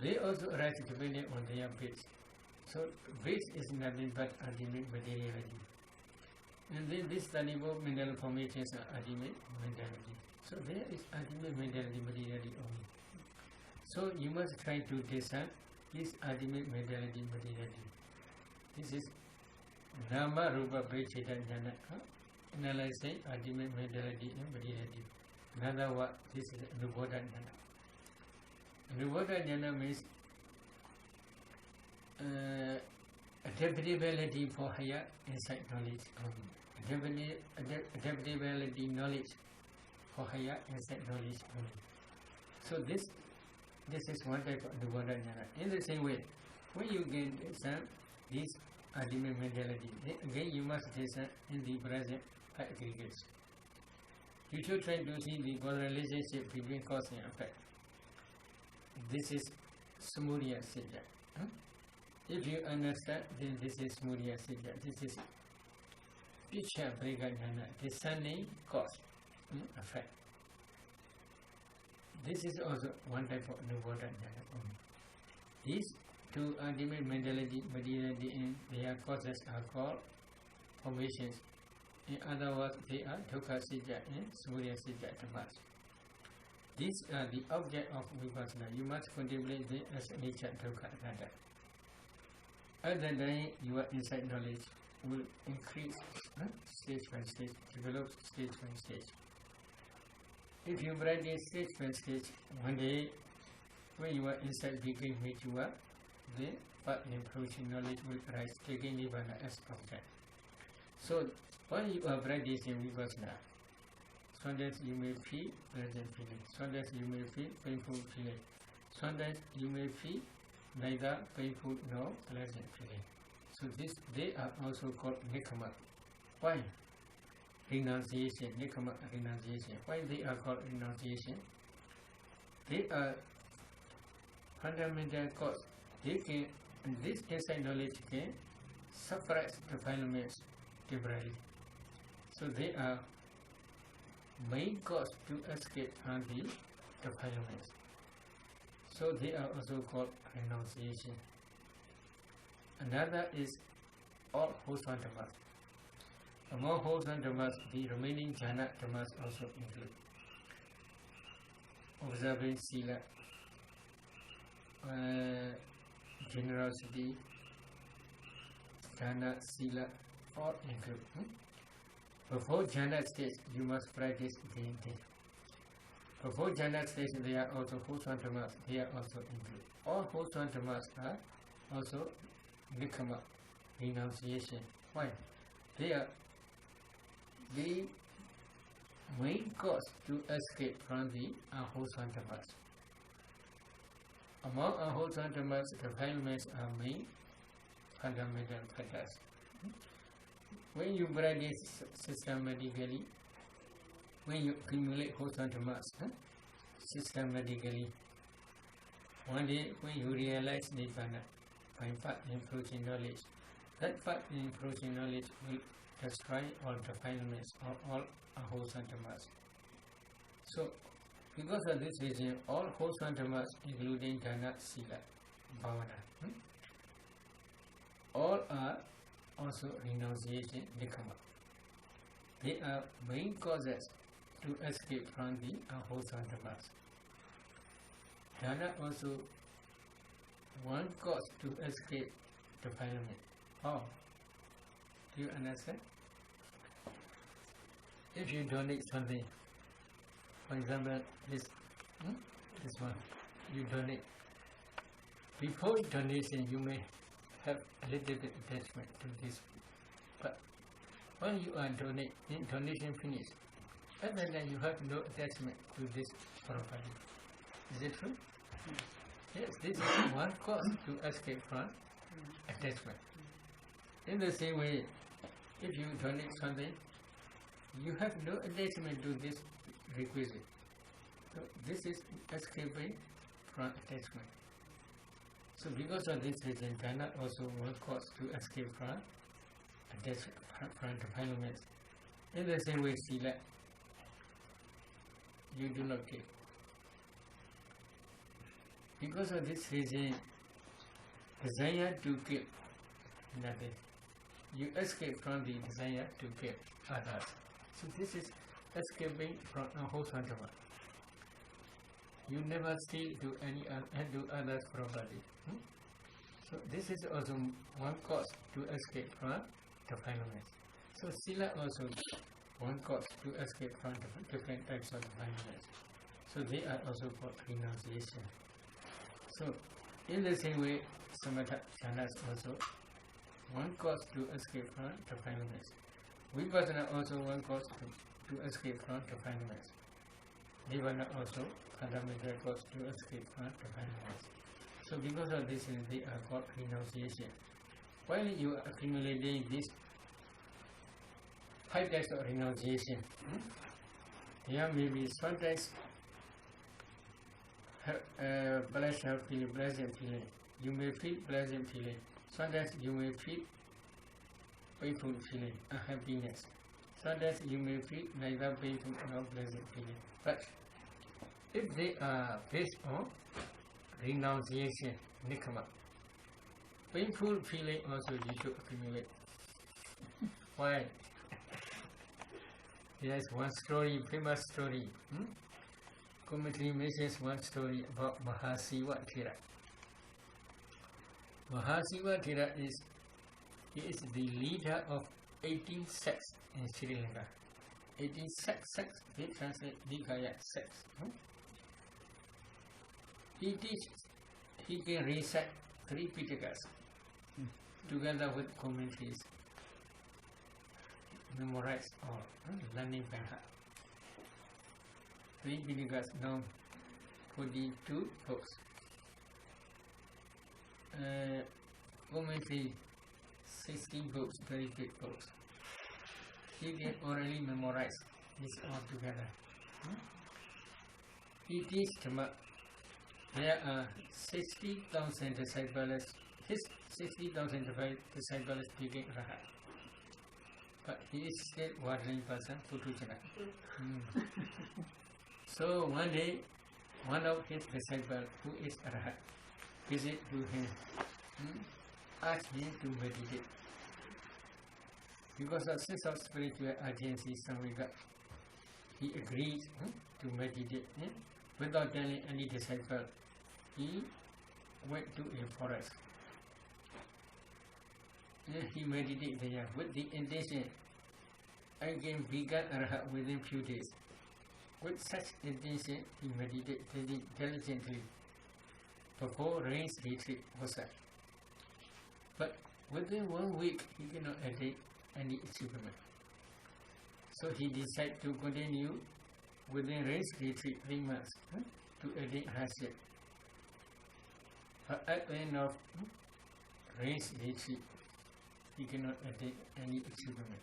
They also arise depending on their base. So base is nothing but ultimate materiality. And then these 34 mental formations are ultimate mentality. So there is ultimate mentality materiality only. So you must try to discern this ultimate mentality materiality. This is Nama Rupa Parichita Jnana, analyzing ultimate mentality and materiality. Another word, this is Anubodha Jnana. Anubodha Jnana means adaptability for higher insight knowledge. Adaptability knowledge for higher insight knowledge only. So this is one type of Anubodha Jnana. In the same way, when you gain discern this ultimate mentality, then again you must discern in the present aggregates. You should try to see the causal relationship between cause and effect. This is Samudaya Siddha. If you understand, then this is Samudaya Siddha. This is Picha Brega Jnana, discerning cause, effect. This is also one type of Anubodha Jnana. These two ultimate mentality, materiality, and their causes are called formations. In other words, they are Dukkha Siddha and Samudaya Siddha Dhammas. These are the object of vipassana. You must contemplate them as nature, dukkha, anatta. At that time, your insight knowledge will increase stage by stage, develop stage by stage. If you practice stage by stage, one day when your insight becomes mature, then path in approaching knowledge will arise, taking Vedana as object. So, when you are practicing Vipassana, sometimes you may feel pleasant feeling, sometimes you may feel painful feeling, sometimes you may feel neither painful nor pleasant feeling. So they are also called nikama. Why? Renunciation, nikama renunciation. Why they are called renunciation? They are fundamental cause. This insight knowledge can suppress defilements temporarily. So they are main cause to escape from the defilements. So they are also called renunciation. Another is all wholesome dhammas. Among wholesome dhammas, the remaining jhana dhammas also include observing sila, generosity, jhana, sila, all include. Before jhana stage, you must practice daily. Before jhana stage, there are also wholesome dhammas. They are also included. All wholesome dhammas are also nikama, renunciation. Why? They are the main cause to escape from the unwholesome dhammas. Among unwholesome dhammas, defilements are main fundamental factors. When you practice systematically, when you accumulate wholesome dhammas systematically, one day when you realize Vedana by path in approaching knowledge, that path in approaching knowledge will destroy all defilements of all unwholesome dhammas. So, because of this reason, all wholesome dhammas, including jhana, sila, bhavana, all are also renunciation, nikama. They are main causes to escape from the unwholesome dhammas. Jhana also one cause to escape defilement. How? Do you understand? If you donate something, for example, this one, you donate. Before donation, you may have a little bit attachment to this, but when you are donation finished, and then you have no attachment to this property. Is it true? Yes, this is one cause to escape from attachment. In the same way, if you donate something, you have no attachment to this requisite. So this is escaping from attachment. So because of this reason, jhana also one cause to escape from attachment, from defilements. In the same way, sila, you do not give. Because of this reason, desire to give nothing. You escape from the desire to give others. So this is escaping from unwholesome dhamma. You never steal to any and do others' property. So this is also one cause to escape from defilements. So sila also one cause to escape from different types of defilements. So they are also called renunciation. So in the same way, samatha jhanas also one cause to escape from defilements. Vipassana also one cause to escape from defilements. Vedana also fundamental cause to escape from defilements. So because of this, they are called renunciation. While you are accumulating these 5 types of renunciation, there may be sometimes pleasure feeling, pleasant feeling. You may feel pleasant feeling. Sometimes you may feel painful feeling, unhappiness. Sometimes you may feel neither painful nor pleasant feeling. But if they are based on renunciation, nikama, painful feeling also you should accumulate. Why? Yes, one story, famous story. Commentary mentions one story about Mahasiva Thera. Mahasiva Thera is the leader of 18 sects in Sri Lanka. 18 sects, they translate Nikaya sects. He can recite 3 Pitakas together with commentaries, memorize or learning by heart. 3 Pitakas, now 42 books. Commentary 16 books, very big books. He can orally memorize this all together. He teaches Dhamma. There are 60,000 disciples. His 60,000 disciples became Rahat. But he is still wandering person, Putujana. So one day, one of his disciples, who is Rahat, visit to him, asked him to meditate. Because of sense of spiritual urgency, he agreed to meditate. Without telling any disciple, he went to a forest. He meditated there with the intention, I can become Arhat within few days. With such intention, he meditated diligently before rains retreat was set. But within 1 week, he cannot attain any achievement. So he decided to continue within rains retreat 3 months to attain hardship. But at the end of rains retreat, he cannot attain any achievement.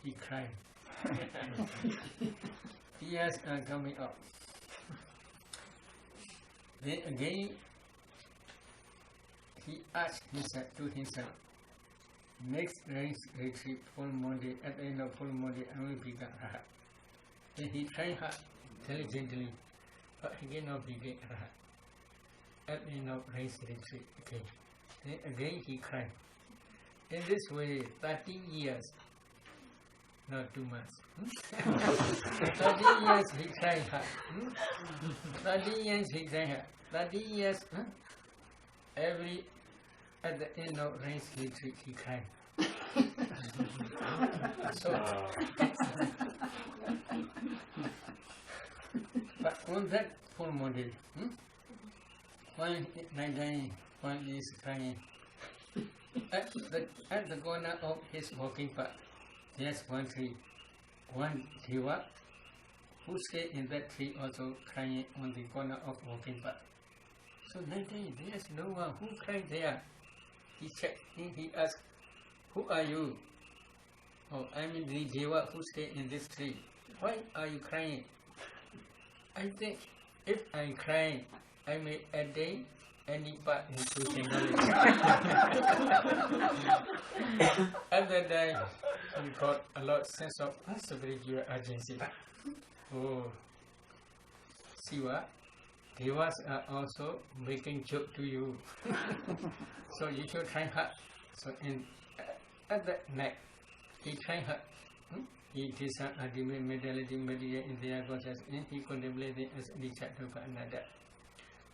He cried. Tears are coming up. Then again, he asked himself, next rains retreat, full Monday, at the end of full Monday, I will become Rahat. Then he tried hard, diligently, but he cannot become Rahat. At the end of rains retreat, okay. Then again he cried. In this way, 13 years, not 2 months. 13 years he tried hard. 13 years he tried hard. 13 years, at the end of rains retreat he cried. So, but on that full Monday, one is crying. At the corner of his walking path, there's one tree. One Deva who stayed in that tree also crying on the corner of walking path. So night time, there's no one who cried there. He checked, he asked, who are you? Oh, I'm the Deva who stayed in this tree. Why are you crying? I think if I cry, I may attain any part in spiritual knowledge. At that time, he got a lot sense of spiritual urgency. Oh, Siva, Devas are also making joke to you. So you should try hard. So at that night, he tried hard. He did some ultimate medality meditation in their consciousness, and he contemplated as the chapter for another.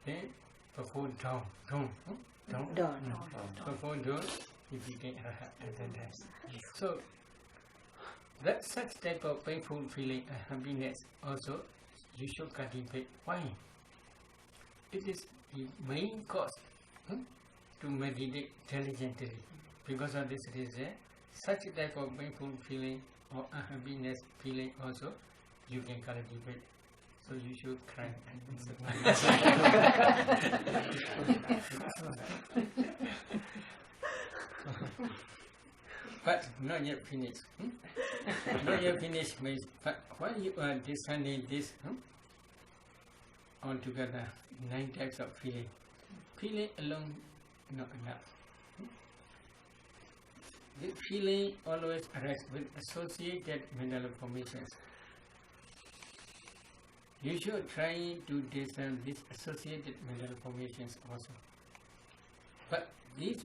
Then before dawn, before dawn, he became Rahat at that time. So that such type of painful feeling and happiness also you should cultivate. Why? It is the main cause to meditate diligently. Because of this reason, such type of painful feeling or unhappiness feeling also you can cultivate. So you should cry. But not yet finished. Not yet finished means, but while you are discerning this altogether, 9 types of feeling. Feeling alone not enough. The feeling always arises with associated mental formations. You should try to discern these associated mental formations also. But these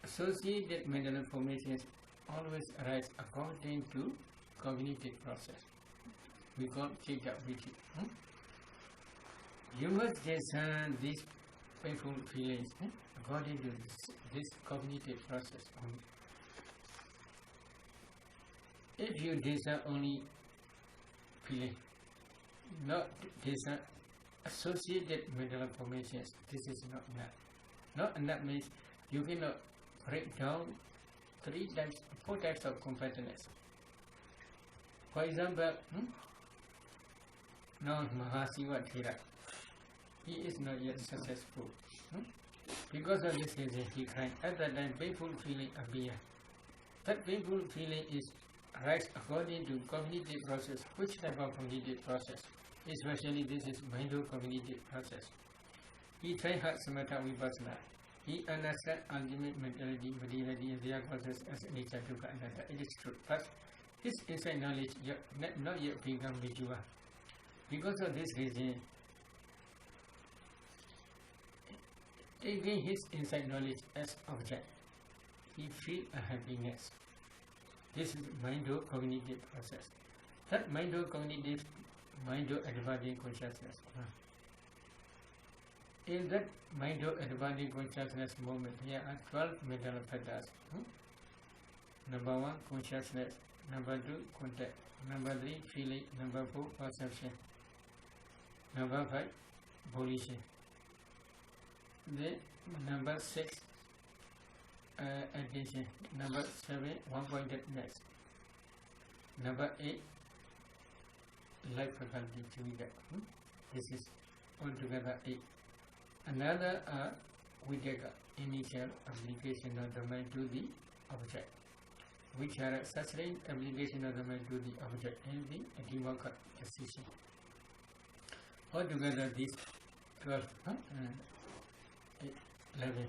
associated mental formations always arise according to cognitive process. We call Sayadaw. You must discern these painful feelings according to this cognitive process only. If you desire only feeling, not desire associated mental formations, this is not enough. Not enough means you cannot break down 4 types of competence. For example, now Mahasiva Thera, he is not yet successful. Because of this reason he cried. At that time painful feeling appear. That painful feeling is rise according to cognitive process. Which type of cognitive process? Especially this is mind-cognitive process. He tried hard samatha vipassana. He understands ultimate mentality, materiality, and their causes as nature dukkha anatta. It is true. But his inside knowledge not yet become vijua. Because of this reason, taking his inside knowledge as object, he feels a happiness. This is mind-cognitive process. That mind-cognitive, mind-advancing consciousness. In that mind-advancing consciousness moment, there are 12 mental factors. Number 1, consciousness. Number 2, contact. Number 3, feeling. Number 4, perception. Number 5, volition. Then number 6, attention. Number 7, one-pointedness. Number 8, life faculty chivika. This is altogether 8. Another videka, initial application of the mind to the object, which are sustained application of the mind to the object and the equivocal decision. Altogether these 12, 11,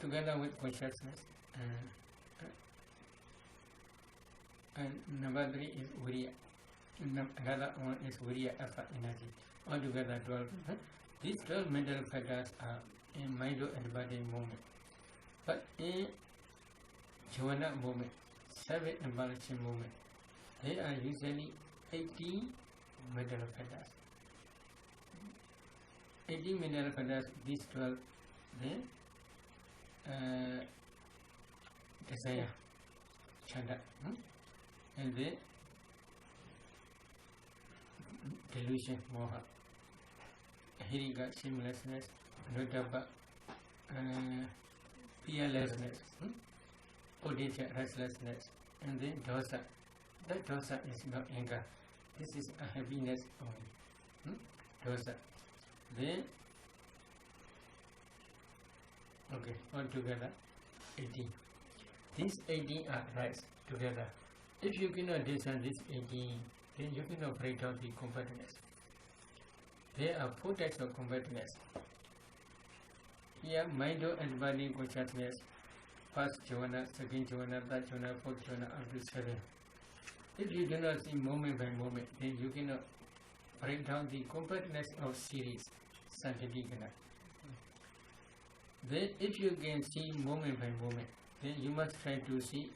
together with consciousness, and number 3 is Viriya. Another one is Viriya, effort, energy. Altogether 12. These 12 mental factors are in mind-advancing moment. But in jhana moment, 7 embarrassing moment, they are usually 18 mental factors. 18 mental factors, these 12, then desire, chanda, and then delusion, moha, hirika, shamelessness, notaba, fearlessness, potential restlessness, and then dosa. That dosa is not anger. This is a happiness only. Dosa. Then, okay, altogether 18. These 18 are right together. If you cannot discern these 18, then you cannot break down the compactness. There are 4 types of compactness. Here, mind-advancing consciousness, first jhana, second jhana, third jhana, fourth jhana, up to 7. If you do not see moment by moment, then you cannot break down the compactness of series, sankatikana. Then, if you can see moment by moment, then you must try to see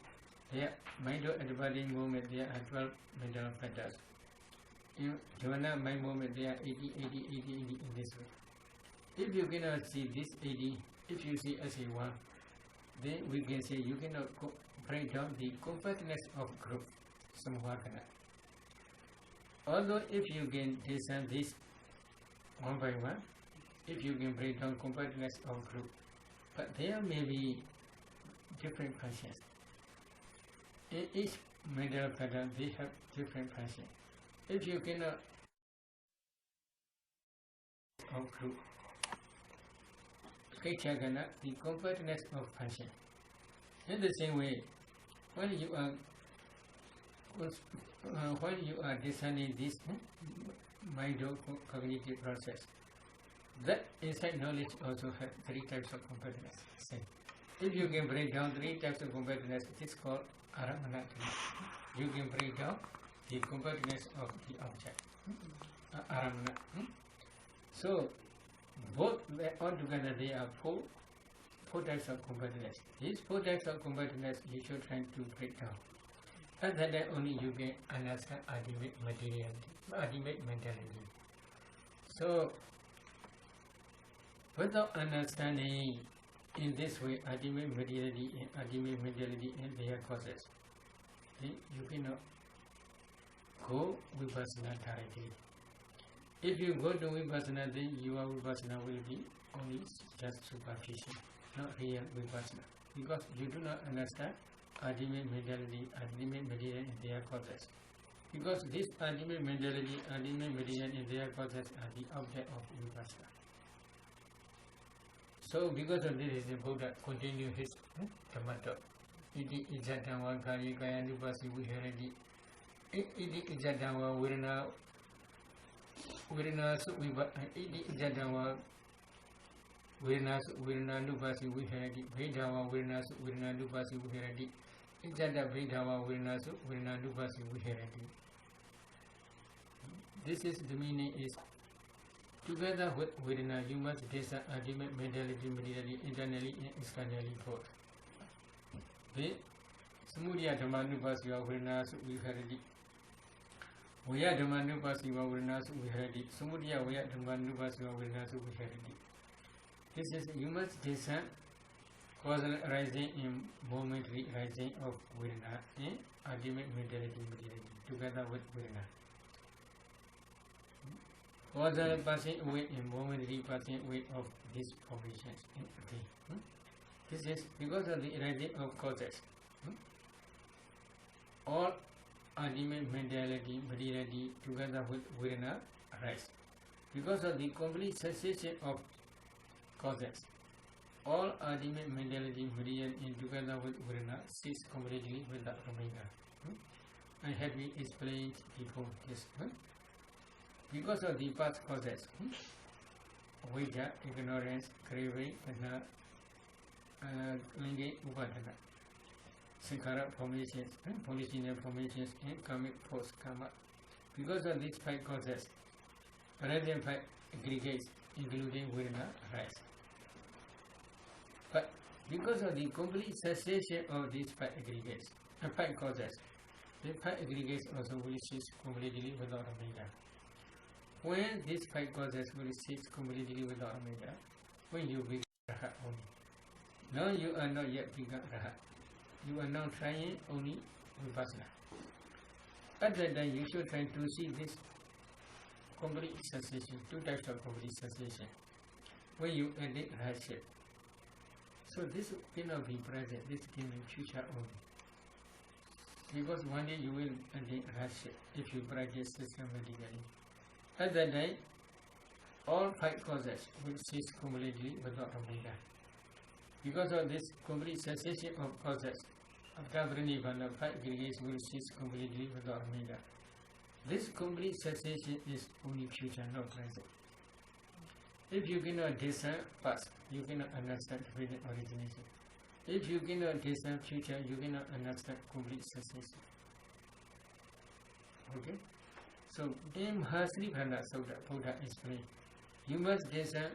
their mind-advancing moment. There are 12 mental factors. In jhana mind moment, there are 80, 80, 80, 80 in this way. If you cannot see this 80, if you see as a 1, then we can say you cannot break down the compactness of group, samvakana. Although if you can discern this one by one, if you can break down compactness of group, but there may be different functions. In each mental pattern, they have different functions. If you cannot of group, the compactness of function. In the same way, when you are discerning this mind-cognitive process, that inside knowledge also has 3 types of compactness. Same. If you can break down 3 types of compactness, it is called aramana. You can break down the compactness of the object. Aramana. So, both altogether they are 4 types of compactness. These 4 types of compactness you should try to break down. And then only you can understand ultimate materiality, ultimate mentality. So, Without understanding in this way ultimate materiality and ultimate mentality and their causes, then you cannot go vipassana directly. If you go to vipassana, then your vipassana will be only just superficial, not real vipassana, because you do not understand ultimate mentality, ultimate material and their causes. Because this ultimate mentality, ultimate material and their causes are the object of vipassana. So because of this, the Buddha continued his Dhamma talk. Iti ijatava kari kaya nupasi viharati. Iti ijatava virana su iti ijatava virana nupasi viharati. Vedava virana su virana nupasi viharati. Ijata vedava virana su virana nupasi viharati. This is the meaning is together with Vedana, you must discern ultimate mentality, materiality, internally and externally both. The Samudya Dhammanupasiva Vedanasu Viharati. Vaya Dhammanupasiva Vedanasu Viharati. Samudya Vaya Dhammanupasiva Vedanasu Viharati. This is, you must discern causal arising and momentary arising of Vedana and ultimate mentality, materiality, together with Vedana. Causal passing away and momentary passing away of these formations. This is because of the arising of causes. All ultimate mentality, materiality together with Vedana arise. Because of the complete cessation of causes, all ultimate mentality, material and together with Vedana cease completely without omega. I have been explained before this. Because of the past causes, Vidya, ignorance, craving, and lingi upadana, Sankara formations, policinal formations, and karmic force karma. Because of these 5 causes, present 5 aggregates, including Vedana, arise. But because of the complete cessation of these 5 aggregates, 5 causes, the 5 aggregates also will cease completely without omega. When these 5 causes will cease completely without omega, when you become Rahat only. Now you are not yet become Rahat. You are now trying only vipassana. At that time you should try to see this complete cessation, 2 types of complete cessation. When you edit hardship. So this cannot be present, this can be future only. Because one day you will edit hardship if you practice systematically. At that time, all 5 causes will cease completely without omega. Because of this complete cessation of causes, after Pranivana, 5 aggregates will cease completely without omega. This complete cessation is only future, not present. If you cannot discern past, you cannot understand present origination. If you cannot discern future, you cannot understand complete cessation. Okay? So, then Mahasri Prana Sutta, Buddha explained, you must discern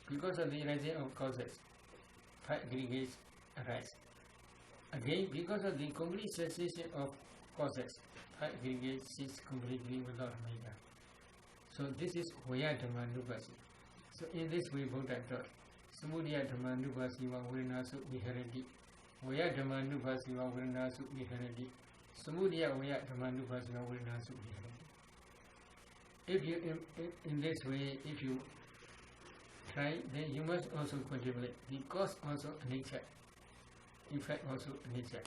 because of the arising of causes, 5 aggregates arise. Again, because of the complete cessation of causes, 5 aggregates cease completely without omega. So, this is Vaya Dhammanupasi. So, in this way, Buddha taught, Samudya Dhammanupasiva Vedanasu Viharati. Vaya Dhammanupasiva Vedanasu Viharati. Samudya Vaya Dhammanupasiva Vedanasu Viharati. If you, in this way, if you try, then you must also contemplate the cause also nature, effect also nature.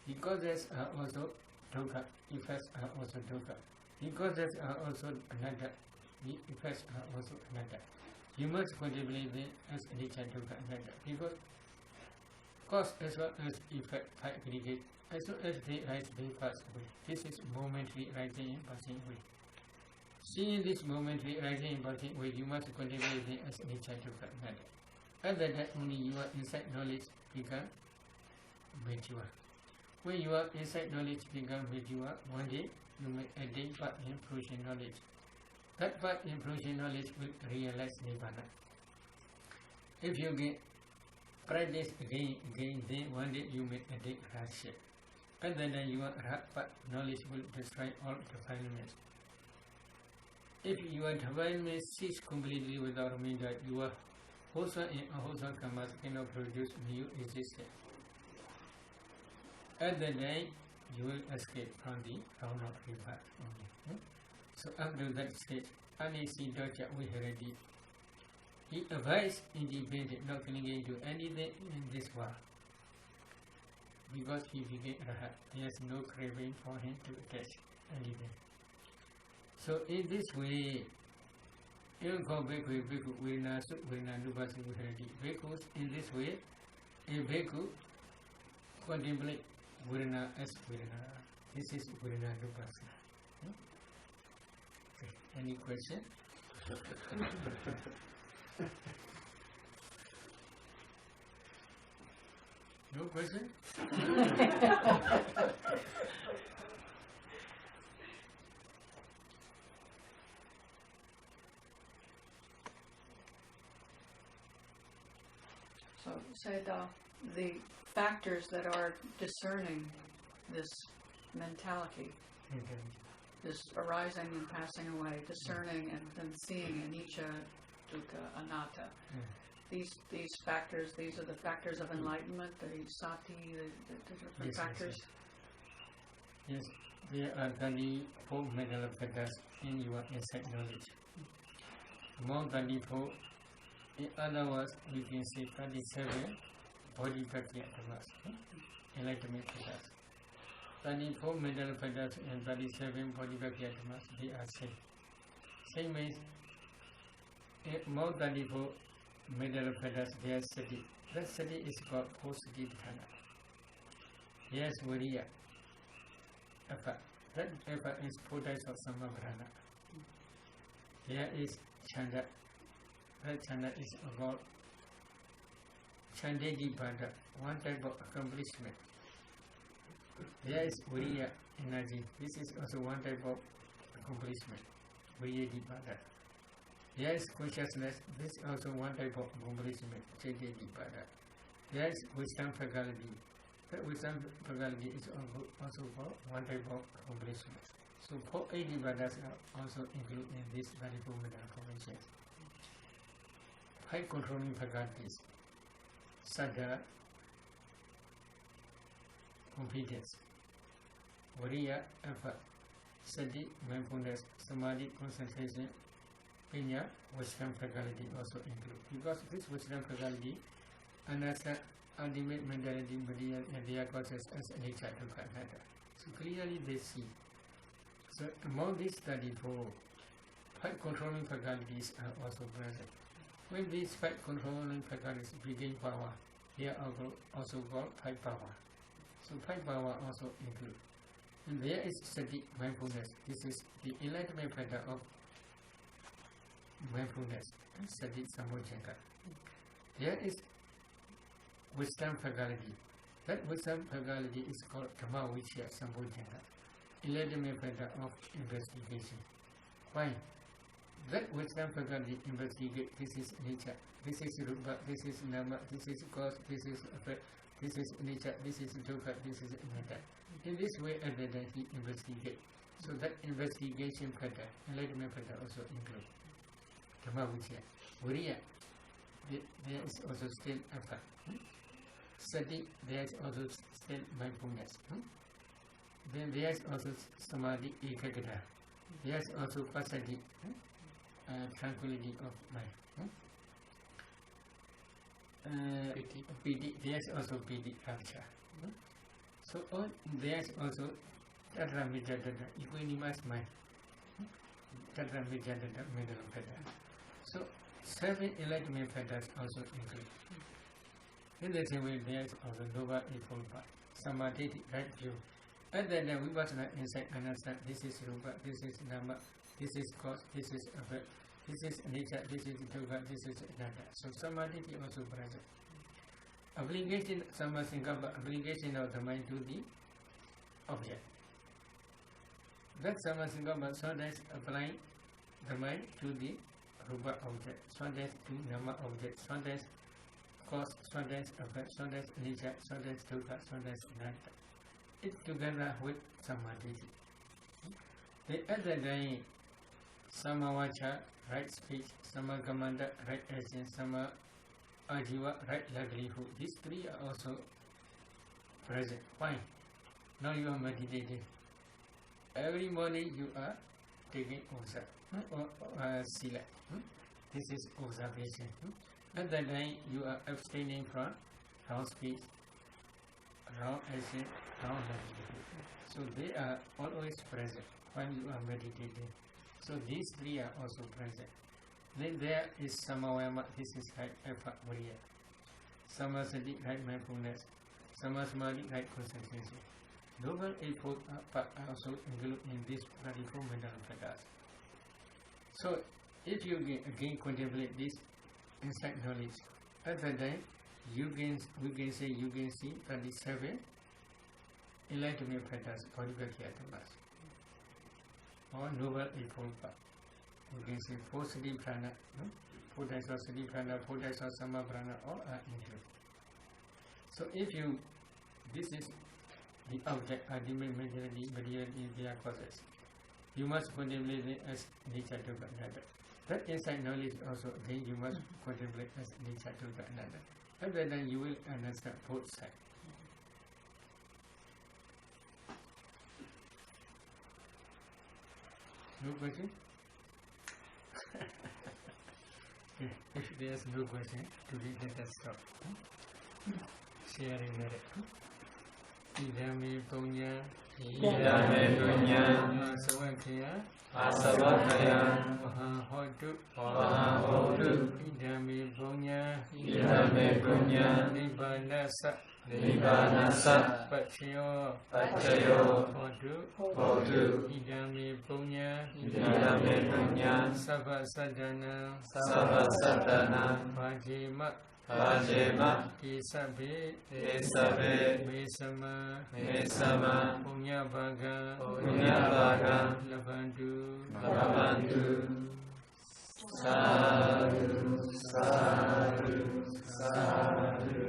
The causes are also dukkha, effects are also dukkha. The causes are also anatta, the effects are also anatta. You must contemplate them as nature, dukkha, anatta, because cause as well as effect are aggregate, as well as they rise, they pass away. This is momentary rising and passing away. Seeing this momentary rising and passing away, you must contemplate them as nature, dukkha, anatta. At that time only your insight knowledge become mature. When your insight knowledge becomes mature, one day you may attain part in fruition knowledge. That part in fruition knowledge will realize Nibbana. If you get practice again, then one day you may attain hardship. And then your part knowledge will destroy all defilements. If your defilements cease completely without omega, your wholesome and unwholesome karmas cannot produce new existence. At the day, you will escape from the round of rebirth only. So after that stage, Anisi Doja Viharadi, he advised independent, not clinging to anything in this world. Because he became Rahat, there is no craving for him to attach anything. So in this way, even called Bhikkhu, Bhikkhu, Vedana, Vedana, Nubasi, Viharadi. Bhikkhus in this way, a Bhikkhu contemplate Vedana as Vedana. This is Vedana Nubasana. Okay. Any question? No question? So, Sayadaw, the factors that are discerning this mentality, this arising and passing away, discerning and then seeing anicca, dukkha, anatta. These factors, these are the factors of enlightenment, the sati, the different factors. Yes, there are 34 mental factors in your insight knowledge. Among 34, in other words, we can say 37 body practices, enlightenment factors. 34 mental factors and 37 body practices, they are same. Same means, among 34 mental factors, there is sati. That sati is called positive Vedana. There is viriya, effort. That effort is 4 types of samavadana. There is chanda. That chanda is about chandegi bada, one type of accomplishment. There is viriya, energy. This is also one type of accomplishment. Viriyadi bada. There is consciousness. This is also one type of accomplishment. Chandegi bada. There is wisdom faculty. That wisdom faculty is also one type of accomplishment. So 480 badas are also included in this 34 mental conventions. 5 controlling faculties: Saddha, competence; Viriya, effort; Sati, mindfulness; Samadhi, concentration; Pinya, wisdom faculty also include. Because this wisdom faculty, anasa, ultimate mentality, material, and their causes as anicca, dukkha, anatta. So clearly they see. So among these 34, 5 controlling faculties are also present. When these 5 controlling faculties begin power, they are also called 5 power. So 5 power also include. And there is sati, mindfulness. This is the enlightenment factor of mindfulness. Sati samojjhanga. There is wisdom faculty. That wisdom faculty is called dhamma vichya samojjhanga. Enlightenment factor of investigation. Why? That wisdom faculty investigate, this is nature, this is rupa, this is nama, this is cause, this is effect, this is nature, this is dukkha, this is anatta. In this way, at the time he investigate. So that investigation factor, enlightenment factor also include dhamma vichya. Viriya, there is also still effort. Sati, there is also still mindfulness. Then there is also samadhi, ekaggata. There is also passaddhi, tranquility of mind. Piti, there is also piti, rapture. So there is also tatra mijadada, equanimous mind. Tatra mijadada, middle factor. So 7 enlightenment factors also include. In the same way, there is also Loba Evolva, Samadhi, right view. At that time, Vipassana insight understand this is Rupa, this is Nama, this is cause, this is effect, this is nature, this is dukkha, this is anatta. So Samadhi is also present. Obligation, Samasinkappa, obligation of the mind to the object. That Samasinkappa, so that's applying the mind to the Rupa object, so that's to Nama object, so that's cause, so that's effect, so that's nature, so that's dukkha, so that's anatta. It together with samadhi. The other day, samavacha, right speech, samagamanda, right action, ajiva, right livelihood. These three are also present. Fine. Now you are meditating. Every morning you are taking oza or sila. This is observation. At that time you are abstaining from wrong speech, wrong action, wrong meditation. So they are always present when you are meditating. So these three are also present. Then there is samavayama, this is right effort, viriya. Samasati, right mindfulness. Samasmadi, right concentration. Noble Eightfold Path are also included in this 34 mental factors. So if you again contemplate this insight knowledge, at that time we can say you can see 37 enlightenment factors, Bodhibhakyatas, or Noble Eightfold Path. You can say 4 Sati Prana, 4 types of Sati Prana, 4 types of Sama Prana, all are included. So if you, this is the object, ultimate material is their causes. You must contemplate it as nature to another. That insight knowledge also, again you must contemplate as nature to another. And then you will understand both sides. No question? If there is no question, today let us stop. Sharing merit. Idame punya, Idame punya, Asavakaya, Asavakaya, Mahahodu, Mahahodu, Idame punya, Idame punya, Nibbanasa, Nibbanasa, Pachayo, Pachayo, Hodu, Idame punya, Idame punya, Sabbasadana, Sabbasadana, Vajema, Vajema, Isabe, Isabe, Mesama, Mesama, Punya Baga, Labandu, Sadhu, Sadhu, Sadhu.